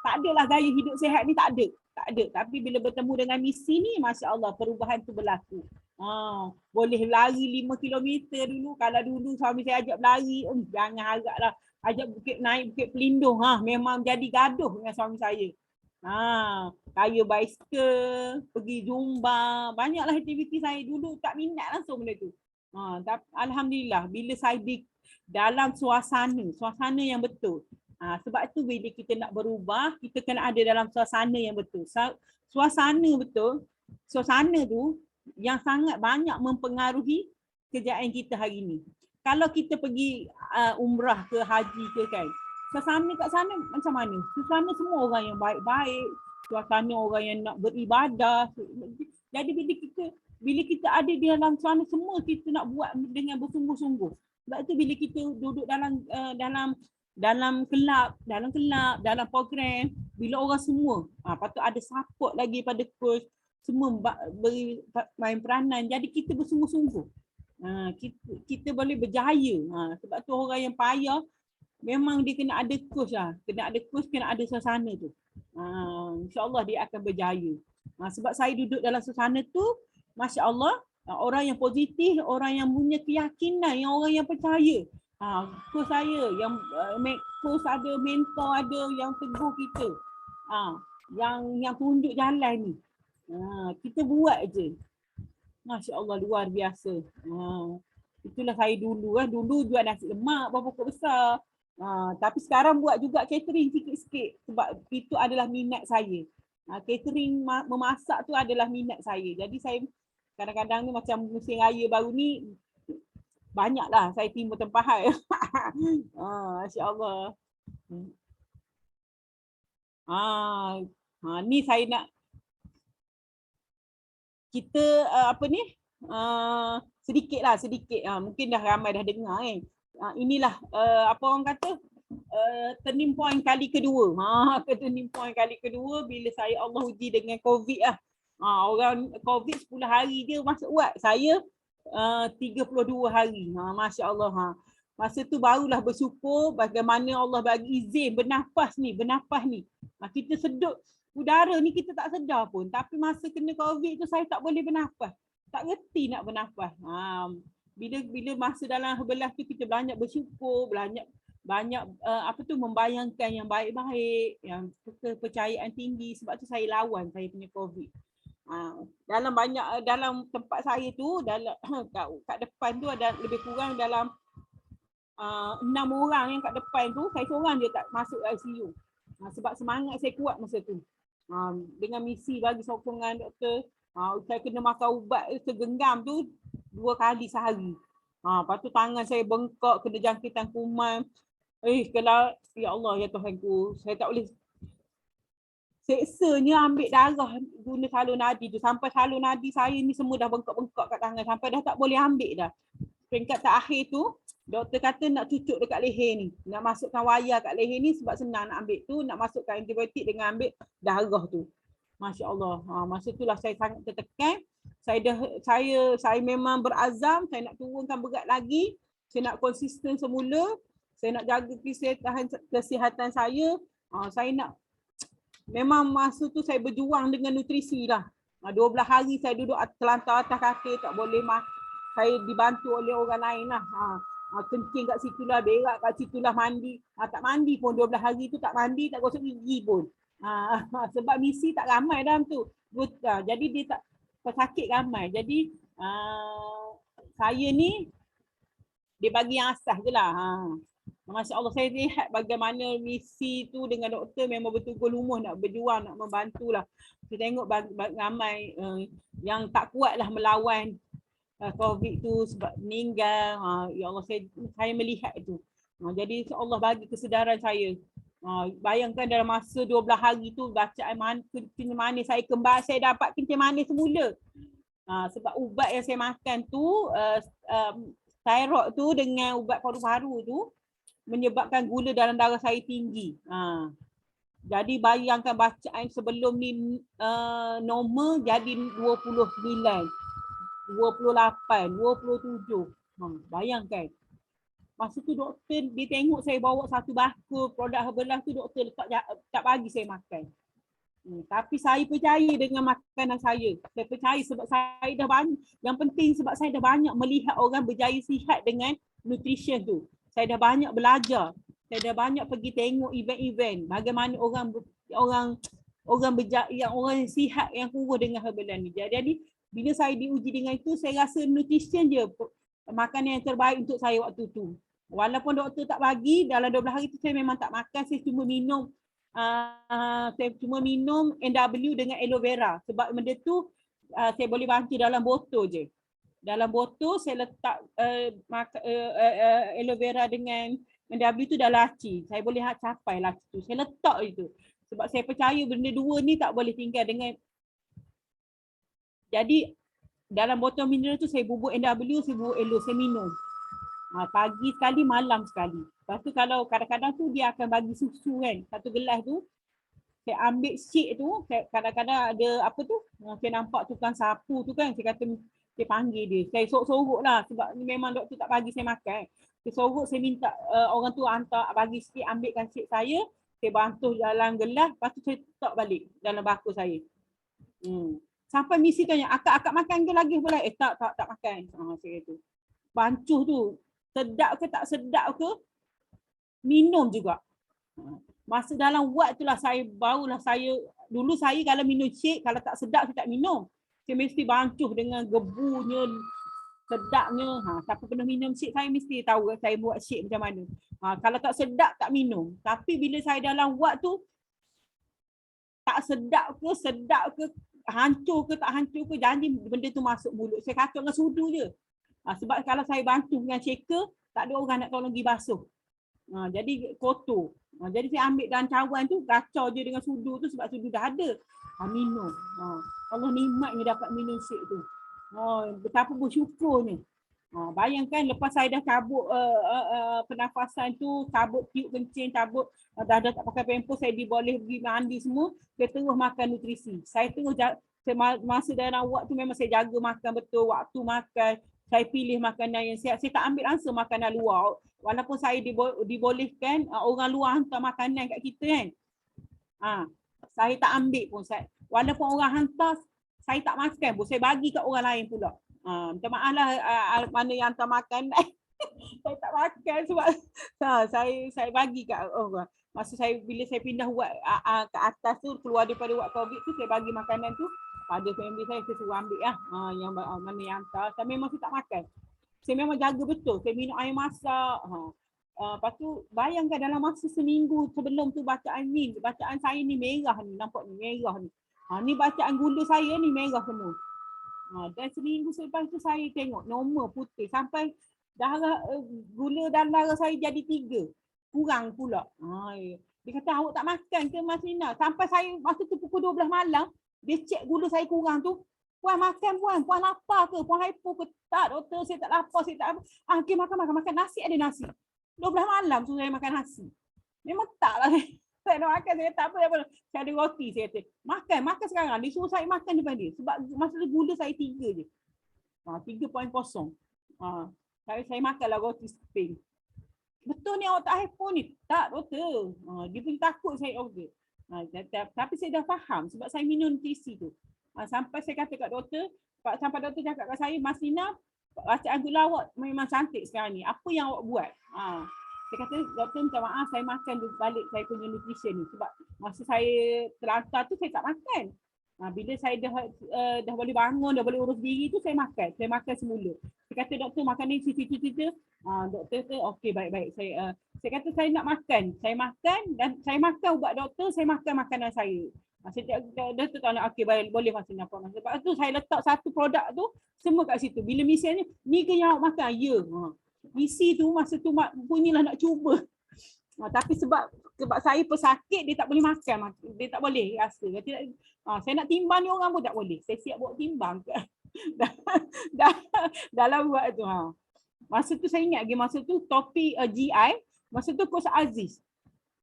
tak adalah gaya hidup sihat ni, tak ada. Tapi bila bertemu dengan misi ni, Masya Allah, perubahan tu berlaku. Boleh lari 5 kilometer dulu. Kalau dulu suami saya ajak berlari, jangan haraplah. Ajak naik Bukit Pelindung, memang jadi gaduh dengan suami saya. Kaya basikal, pergi zumba, banyaklah aktiviti saya dulu tak minat langsung benda tu. Alhamdulillah bila saya di dalam suasana yang betul. Sebab tu bila kita nak berubah, kita kena ada dalam suasana yang betul. Suasana tu yang sangat banyak mempengaruhi kejayaan kita hari ni. Kalau kita pergi umrah ke haji ke kan, suasana kat sana macam mana? Suasana semua orang yang baik-baik, suasana orang yang nak beribadah. Jadi bila kita ada di dalam suasana semua, kita nak buat dengan bersungguh-sungguh. Sebab tu bila kita duduk dalam kelab, dalam program, bila orang semua, patut ada support lagi pada coach, semua beri main peranan. Jadi kita bersungguh-sungguh. Kita boleh berjaya. Sebab tu orang yang payah memang dia kena ada coach lah. Kena ada suasana tu. InsyaAllah dia akan berjaya. Sebab saya duduk dalam suasana tu, Masya Allah, orang yang positif, orang yang punya keyakinan, yang orang yang percaya. Coach saya, yang coach ada, mentor ada yang teguh kita. Yang tunjuk jalan ni. Kita buat je. Masya Allah, luar biasa. Itulah saya dulu. Dulu jual nasi lemak berapa pokok besar. Tapi sekarang buat juga catering sikit-sikit. Sebab itu adalah minat saya. Catering memasak tu adalah minat saya. Jadi saya kadang-kadang ni macam musim raya baru ni, banyaklah saya timbul tempahan. Masya Allah. Ni saya nak kita sedikit. Mungkin dah ramai dah dengar kan. Inilah apa orang kata, turning point kali kedua. Turning point kali kedua bila saya Allah uji dengan COVID lah. Orang COVID 10 hari dia masuk wad. Saya 32 hari. Masya Allah. Masa tu barulah bersyukur bagaimana Allah bagi izin bernafas ni. Kita sedut udara ni kita tak sedar pun. Tapi masa kena COVID tu saya tak boleh bernafas. Tak reti nak bernafas. Bila masa dalam belah tu kita banyak bersyukur, banyak membayangkan yang baik-baik, yang kepercayaan tinggi. Sebab tu saya lawan saya punya COVID. Dalam tempat saya tu, dalam kat depan tu ada lebih kurang dalam 6 orang yang kat depan tu, saya seorang je tak masuk ICU. Sebab semangat saya kuat masa tu. Dengan misi bagi sokongan doktor, saya kena makan ubat segenggam tu 2 kali sehari. Lepas tu tangan saya bengkak, kena jangkitan kuman. Kalau ya Allah ya Tuhanku, saya tak boleh seksanya ambil darah guna salur nadi tu. Sampai salur nadi saya ni semua dah bengkak-bengkak kat tangan. Sampai dah tak boleh ambil dah. Peringkat terakhir tu, doktor kata nak cucuk dekat leher ni. Nak masukkan wayar kat leher ni sebab senang nak ambil tu. Nak masukkan antibiotik dengan ambil darah tu. Masya Allah. Masa tu lah saya sangat tertekan. Saya memang berazam. Saya nak turunkan berat lagi. Saya nak konsisten semula. Saya nak jaga kesihatan saya. Saya nak memang masa tu saya berjuang dengan nutrisi lah. 12 hari saya duduk terlantar atas katil, tak boleh saya dibantu oleh orang lain lah. Kencing kat situ lah, berak kat situ lah, mandi. Tak mandi pun 12 hari tu, tak mandi, tak gosok gigi pun. Sebab misi tak ramai dalam tu. Jadi dia tak pesakit ramai. Jadi saya ni dia bagi yang asas je lah. Masya Allah, saya lihat bagaimana misi tu dengan doktor memang betul-betul lumuh nak berjuang, nak membantulah. Saya tengok ramai yang tak kuat lah melawan COVID tu sebab meninggal. Ya Allah, saya melihat itu. Jadi Allah bagi kesedaran saya. Bayangkan dalam masa 12 hari tu bacaan kencing manis saya kembar, saya dapat kencing manis semula. Sebab ubat yang saya makan tu, thyroid tu dengan ubat paru-paru tu menyebabkan gula dalam darah saya tinggi. Jadi bayangkan bacaan sebelum ni normal jadi 29, 28, 27. Bayangkan. Masa tu doktor dia tengok saya bawa satu bakul produk Herbalife tu, doktor tak bagi saya makan. Tapi saya percaya dengan makanan saya. Saya percaya sebab saya dah banyak. Yang penting sebab saya dah banyak melihat orang berjaya sihat dengan nutrition tu. Saya dah banyak belajar. Saya dah banyak pergi tengok event-event. Bagaimana orang sihat yang kurus dengan Herbalife ni. Jadi bila saya diuji dengan itu, saya rasa nutrition je makanan yang terbaik untuk saya waktu tu. Walaupun doktor tak bagi, dalam 12 hari tu saya memang tak makan. Saya cuma minum NW dengan aloe vera. Sebab benda tu saya boleh bantu dalam botol je. Dalam botol saya letak aloe vera dengan NW tu dah laci. Saya boleh capai laci tu. Saya letak itu. Sebab saya percaya benda dua ni tak boleh tinggal dengan. Jadi dalam botol mineral tu saya bubuk NW, saya bubuk aloe, saya minum. Pagi sekali, malam sekali. Lepas tu kalau kadang-kadang tu dia akan bagi susu kan. Satu gelas tu saya ambil shake tu, kadang-kadang ada apa tu, saya nampak tukang sapu tu kan, saya kata saya panggil dia. Saya sorok-sorok lah sebab memang doktor tak bagi saya makan. Saya sorok, saya minta orang tu hantar bagi sikit, ambilkan shake saya bantuh dalam gelas, lepas tu saya letak balik dalam bakul saya. Sampai misi tanya, akak makan ke lagi pula? Tak makan. Saya kata. Bancuh tu, sedap ke tak sedap ke, minum juga. Masa dalam wad tu lah dulu saya kalau minum shake, kalau tak sedap saya tak minum. Saya mesti bancuh dengan gebunya, sedapnya. Siapa pernah minum shake saya mesti tahu saya buat shake macam mana. Kalau tak sedap tak minum. Tapi bila saya dalam wad tu, tak sedap ke, hancur ke tak hancur ke, janji benda tu masuk mulut. Saya kacau dengan sudu je. Sebab kalau saya bantu dengan shaker, tak ada orang nak tolong pergi basuh. Jadi kotor. Jadi saya ambil dalam cawan tu, kacau je dengan sudu tu sebab sudu dah ada. Minum. Allah nikmatnya dapat minum shake tu. Betapa bersyukurnya. Bayangkan lepas saya dah cabut pernafasan tu, cabut tiup kencing, cabut dah tak pakai pampers, saya diboleh pergi mandi semua, saya terus makan nutrisi. Saya terus masa dalam waktu memang saya jaga makan betul, waktu makan, saya pilih makanan yang sihat. Saya tak ambil langsung makanan luar. Walaupun saya dibolehkan orang luar hantar makanan kat kita kan. Saya tak ambil pun. Walaupun orang hantar, saya tak makan pun. Saya bagi kat orang lain pula. Minta maaf lah mana yang hantar makan. Saya tak makan sebab saya bagi kat orang. Masa bila saya pindah ke atas tu, keluar daripada buat COVID tu, saya bagi makanan tu pada family saya suruh ambil lah. Yang mana yang hantar. Saya memang saya tak makan. Saya memang jaga betul. Saya minum air masak. Lepas tu bayangkan dalam masa seminggu sebelum tu bacaan saya ni merah ni. Nampak ni merah ni. Ni bacaan gula saya ni merah semua. Dan seminggu selepas tu saya tengok normal putih sampai darah gula dalam darah saya jadi 3. Kurang pula. Dia kata awak tak makan ke Mas Lina? Sampai saya masa tu pukul 12 malam, dia cek gula saya kurang tu. Puan makan puan, puan lapar ke? Puan hypo ke? Tak doktor, saya tak lapar, saya tak apa. Okey makan nasi, ada nasi. 12 malam tu saya makan nasi. Memang tak lah. Saya nak makan, saya tak apa. Saya ada roti, saya kata. Makan sekarang. Dia suruh saya makan depan dia. Sebab masa tu gula saya 3 je. 3.0. Saya makanlah roti Spain. Betul ni awak tak hypo ni? Tak doktor. Dia pun takut saya order. Tapi saya dah faham sebab saya minum nutrisi tu. Sampai saya kata kat doktor, sampai doktor cakap kat saya, Mas Lina, bacaan gula awak memang cantik sekarang ni. Apa yang awak buat? Saya kata, doktor minta maaf, saya makan balik saya punya nutrition ni. Sebab masa saya terlantar tu, saya tak makan. Bila saya dah boleh bangun, dah boleh urus diri tu, saya makan. Saya makan semula. Saya kata, doktor makan ni, cerita. Doktor kata, okey, baik-baik. Saya kata, saya nak makan. Saya makan dan saya makan ubat doktor, saya makan makanan saya. Doktor tak nak, okey, baik, boleh masih nampak. Sebab tu saya letak satu produk tu, semua kat situ. Bila misalnya, ni ke yang awak makan? Ya. Isi tu masa tu bunyilah nak cuba. Tapi sebab saya pesakit, dia tak boleh makan. Dia tak boleh rasa. Saya nak timbang ni orang pun tak boleh. Saya siap bawa timbang. Dalam buat tu. Masa tu saya ingat lagi, masa tu topi GI, masa tu Coach Aziz.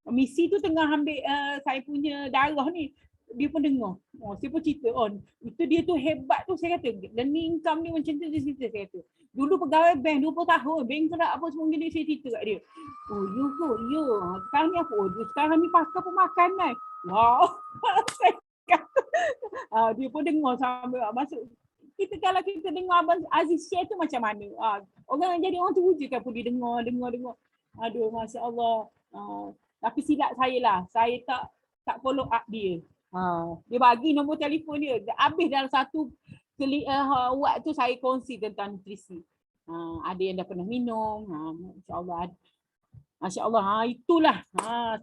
Misi tu tengah ambil saya punya darah ni. Dia pun dengar. Saya pun cerita, itu dia tu hebat tu, saya kata. Dan ni income ni macam tu, dia cerita, saya kata. Dulu pegawai bank 20 tahun, bank kerak apa semua gini, saya cerita kat dia. Ya. Sekarang ni apa? Sekarang ni pakai pemakanan. Wow. Saya kata, dia pun dengar sampai masuk. Kalau kita dengar Abang Aziz share tu macam mana? Orang jadi orang tu wujud kan pun dia dengar. Aduh, Masya Allah. Tapi silap saya lah. Saya tak follow up dia. Dia bagi nombor telefon dia. Habis dalam satu waktu saya kongsi tentang nutrisi. Ada yang dah pernah minum. Masya Allah. Itulah.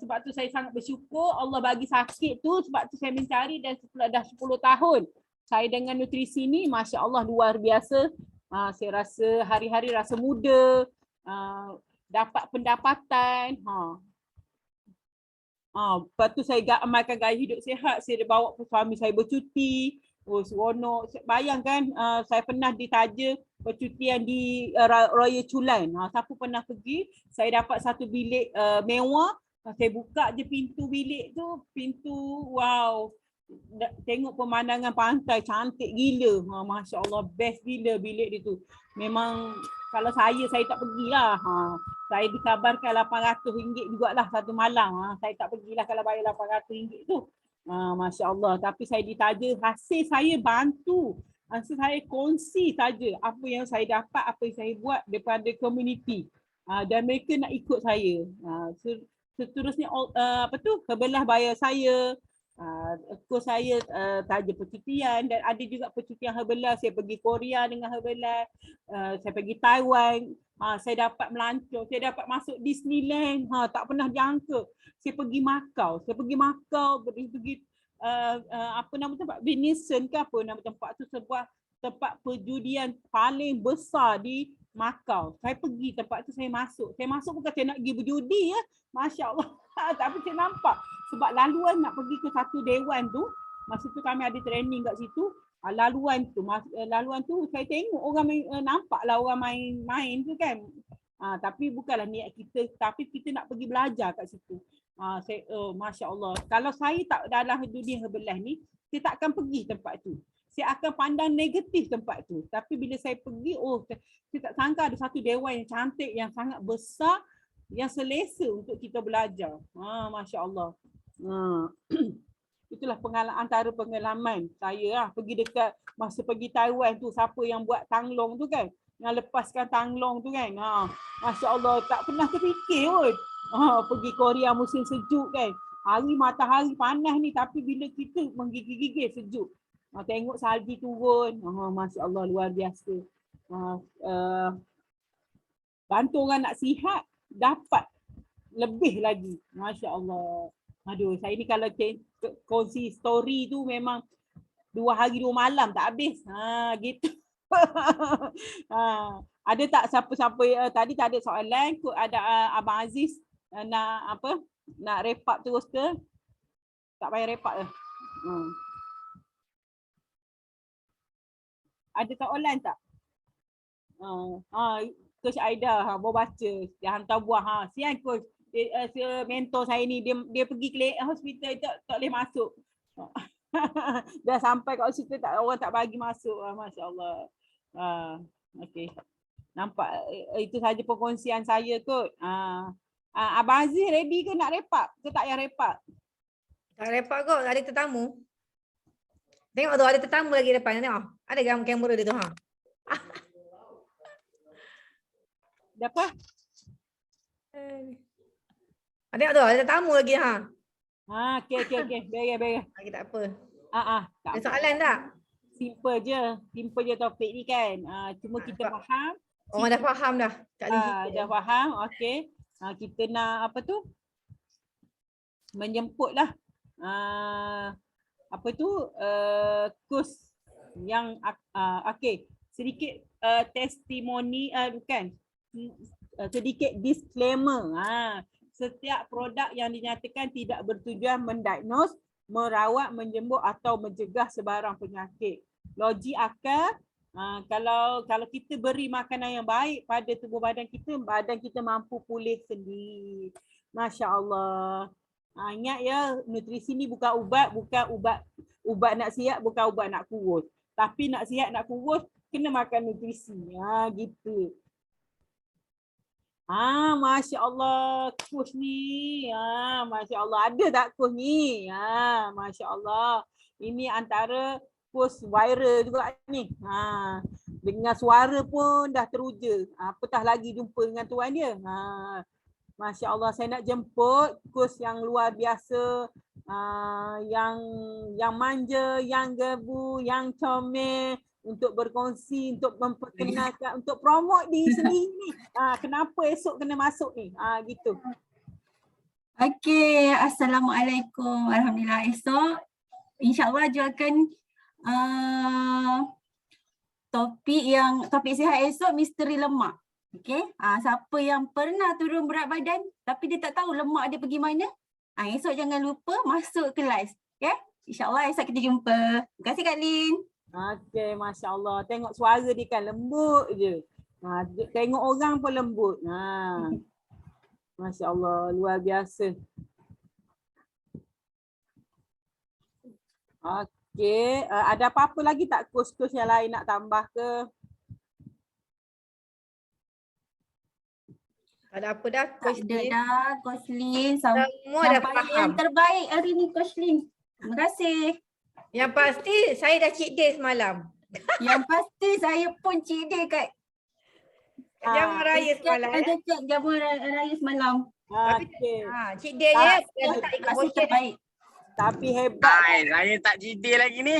Sebab tu saya sangat bersyukur Allah bagi sakit tu. Sebab tu saya mencari dan dah 10 tahun. Saya dengan nutrisi ni Masya Allah luar biasa. Saya rasa hari-hari rasa muda. Dapat pendapatan. Lepas tu saya amalkan gaya hidup sihat. Saya bawa suami saya bercuti. Seronok. Bayangkan saya pernah ditaja percutian di Royal Chulan. Siapa pernah pergi, saya dapat satu bilik mewah. Saya buka je pintu bilik tu, wow. Tengok pemandangan pantai cantik gila. Masya Allah, best gila bilik dia tu. Memang kalau saya tak pergilah. Saya dikabarkan RM800 jugalah satu malam. Saya tak pergilah kalau bayar RM800 tu. Masya Allah. Tapi saya ditaja, hasil saya bantu. Hasil saya kongsi saja apa yang saya dapat, apa yang saya buat daripada komuniti. Dan mereka nak ikut saya. Seterusnya Herbalah bayar saya. Kos saya taja percutian dan ada juga percutian Herbalah. Saya pergi Korea dengan Herbalah. Saya pergi Taiwan. Saya dapat melancong, saya dapat masuk Disneyland. Tak pernah jangka. Saya pergi Macau, pergi apa nama tempat, Venetian ke apa nama tempat tu, sebuah tempat perjudian paling besar di Macau. Saya pergi tempat tu, saya masuk bukan saya nak pergi berjudi ya. Masya Allah. Tapi saya nampak sebab laluan nak pergi ke satu dewan tu. Masa tu kami ada training kat situ. laluan tu saya tengok orang main, nampaklah orang main tu kan. Tapi bukanlah niat kita, tapi kita nak pergi belajar kat situ. Masya Allah. Kalau saya tak dalam dunia Herbalife ni, saya tak akan pergi tempat tu. Saya akan pandang negatif tempat tu. Tapi bila saya pergi, saya tak sangka ada satu dewan yang cantik, yang sangat besar, yang selesa untuk kita belajar. Masya Allah. Itulah antara pengalaman saya pergi dekat masa pergi Taiwan tu, siapa yang buat tanglong tu kan, yang lepaskan tanglong tu kan. Masya Allah, tak pernah terfikir pun. Pergi Korea musim sejuk kan. Matahari panas ni, tapi bila kita menggigil-gigil sejuk. Tengok salji turun. Masya Allah, luar biasa. Bantu orang nak sihat, dapat lebih lagi. Masya Allah. Aduh, saya ni kalau kongsi story tu memang 2 hari 2 malam tak habis. Gitu. Ada tak siapa-siapa tadi tak ada soalan? Ada Abang Aziz nak apa? Nak wrap up terus ke? Tak payah wrap up ke? Ada soalan tak? Coach Aida baru baca. Dia hantar buah. Sian coach. Mentor saya ni dia pergi ke hospital tak boleh masuk. Dah sampai kat hospital orang tak bagi masuk. Masya Allah. Okey. Nampak itu saja perkongsian saya kot. Abang Aziz ready ke nak wrap up? Ke tak payah wrap up? Tak repot kot, ada tetamu. Tengok tu ada tetamu lagi depan, tengok. Ada kamera dia tu Dah apa? Tengok tu ada tetamu lagi Okey. Beres. Lagi tak apa. Tak Ada soalan tak? Simple je topik ni kan. Cuma kita faham. Orang dah faham dah. Dah faham. Okey. Kita nak apa tu? Menjemputlah kurs yang okey. Sedikit testimoni sedikit disclaimer. Setiap produk yang dinyatakan tidak bertujuan mendiagnose, merawat, menjemput atau mencegah sebarang penyakit. Logik akal, kalau kita beri makanan yang baik pada tubuh badan kita mampu pulih sendiri. Masya Allah. Ingat ya, nutrisi ni bukan ubat nak sihat, bukan ubat nak kurus. Tapi nak sihat, nak kurus, kena makan nutrisi. Gitu. Masya Allah, coach ni. Masya Allah, ada tak coach ni? Masya Allah. Ini antara coach viral juga ni. Dengar suara pun dah teruja. Apatah lagi jumpa dengan tuan dia. Masya Allah, saya nak jemput coach yang luar biasa. Yang manja, yang gebu, yang comel. Untuk berkongsi, untuk memperkenalkan, untuk promote diri sendiri. Kenapa esok kena masuk ni? Gitu. Okey, Assalamualaikum. Alhamdulillah, esok insyaAllah akan topik sihat esok misteri lemak. Okey, siapa yang pernah turun berat badan tapi dia tak tahu lemak dia pergi mana, esok jangan lupa masuk kelas. Okey, insyaAllah esok kita jumpa. Terima kasih Kak Lin. Okey, Masya Allah. Tengok suara dia kan lembut je. Tengok orang pun lembut. Masya Allah, luar biasa. Okey, ada apa-apa lagi tak coach-coach yang lain nak tambah ke? Ada apa dah Coach Lin? Dah Coach Lin. Semua dah faham. Yang terbaik hari ni Coach Lin. Terima kasih. Yang pasti saya dah cheat day semalam. Yang pasti saya pun cheat day kat Jamuan raya semalam. Ada cek jamuan raya semalam. Okey. Cheat day-nya tak ikut Masih portion. terbaik. Tapi hebat. Saya tak jidil lagi ni.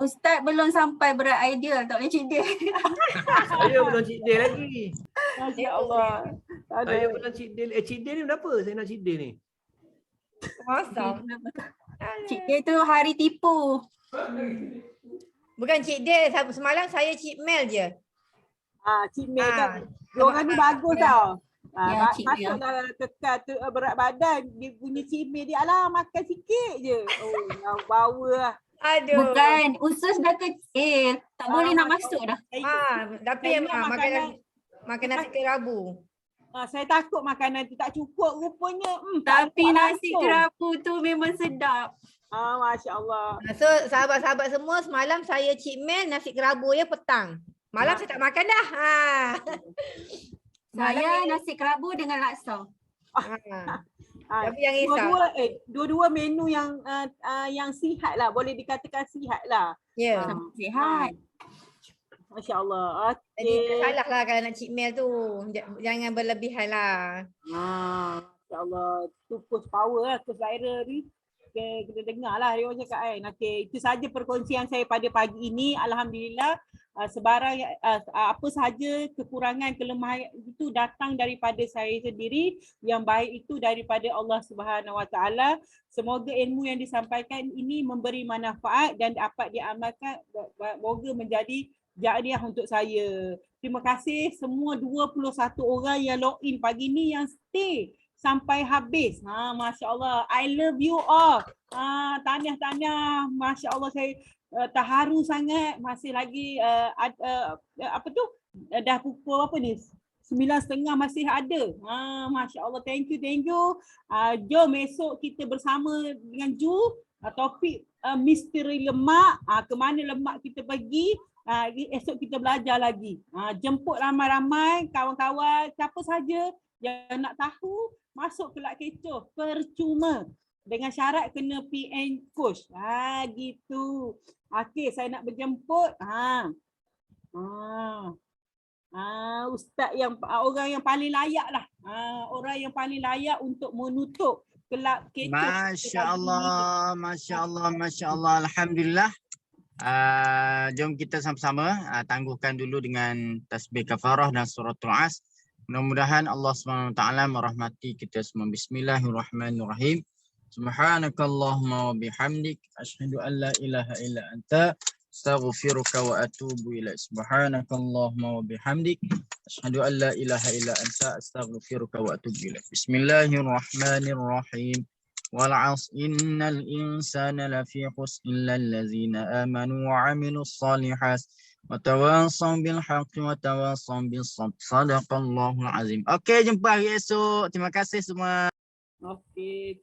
Ustaz belum sampai berat ideal, tak boleh cheat day. Saya belum cheat day lagi. Masya Allah. Saya belum cheat day. Cheat day ni berapa saya nak cheat day ni? Masa. Cheat day tu hari tipu. Bukan cheat day, semalam saya cheat meal je. Cik Mei kan. Diorang ni bagus tau. Ya, Cik Mei. Masuklah kekal berat badan. Dia punya Cik Mei dia, alah makan sikit je. Yang bawa lah. Aduh. Bukan, usus dah kecil. Tak boleh nak Masya masuk dah. Tapi Saya yang ingat makan nasi kerabu. Saya takut makanan tu tak cukup rupanya. Tak Tapi kuat nasi langsung. kerabu tu memang sedap. Masya Allah. So sahabat-sahabat semua, semalam saya Cik Mel nasi kerabu ya petang. Malam saya tak makan dah. Malam Saya ni- nasi kerabu dengan laksa. Tapi yang risau. Dua-dua menu yang sihat lah. Boleh dikatakan sihat lah. Ya. Sihat. Masya Allah. Jadi tak Okey. salah lah kalau nak Cik Mel tu. Jangan berlebihan lah. Masya Allah. Tu push power lah. Push viral ni. Kita dengar lah dia orang cakap kan. Okey, itu sahaja perkongsian saya pada pagi ini. Alhamdulillah. Sebarang apa sahaja kekurangan, kelemahan itu datang daripada saya sendiri. Yang baik itu daripada Allah Subhanahu Wa Taala. Semoga ilmu yang disampaikan ini memberi manfaat dan dapat diamalkan. Semoga menjadi jariah untuk saya. Terima kasih semua 21 orang yang login pagi ni yang stay sampai habis. Masya Allah. I love you all. Tahniah. Masya Allah, saya terharu sangat. Masih lagi apa tu? Dah pukul apa ni? 9.30 masih ada. Masya Allah. Thank you. Jom esok kita bersama dengan Ju. Topik misteri lemak. Ke mana lemak kita pergi. Esok kita belajar lagi. Jemput ramai-ramai kawan-kawan, siapa saja yang nak tahu, masuk kelab kecoh percuma dengan syarat kena PN coach. Gitu. Okey, saya nak berjemput. Ustaz yang orang yang paling layak lah. Orang yang paling layak untuk menutup kelab kecoh. Masya Allah. Alhamdulillah. Jom kita sama-sama tangguhkan dulu dengan tasbih kafarah dan suratul As. Mudah-mudahan Allah SWT merahmati kita semua. Bismillahirrahmanirrahim. Subhanakallahumma wa bihamdik. Asyhadu an la ilaha illa anta. Astaghfiruka wa atubu ilaik. Subhanakallahumma wa bihamdik. Asyhadu an la ilaha illa anta. Astaghfiruka wa atubu ilaik. Bismillahirrahmanirrahim. والعصر إن الإنسان لفي خسر إلا الذين آمنوا وعملوا الصالحات وتواصوا بالحق وتواصوا بالصبر صدق الله العظيم. Okey, jumpa hari esok. Terima kasih semua. Okey.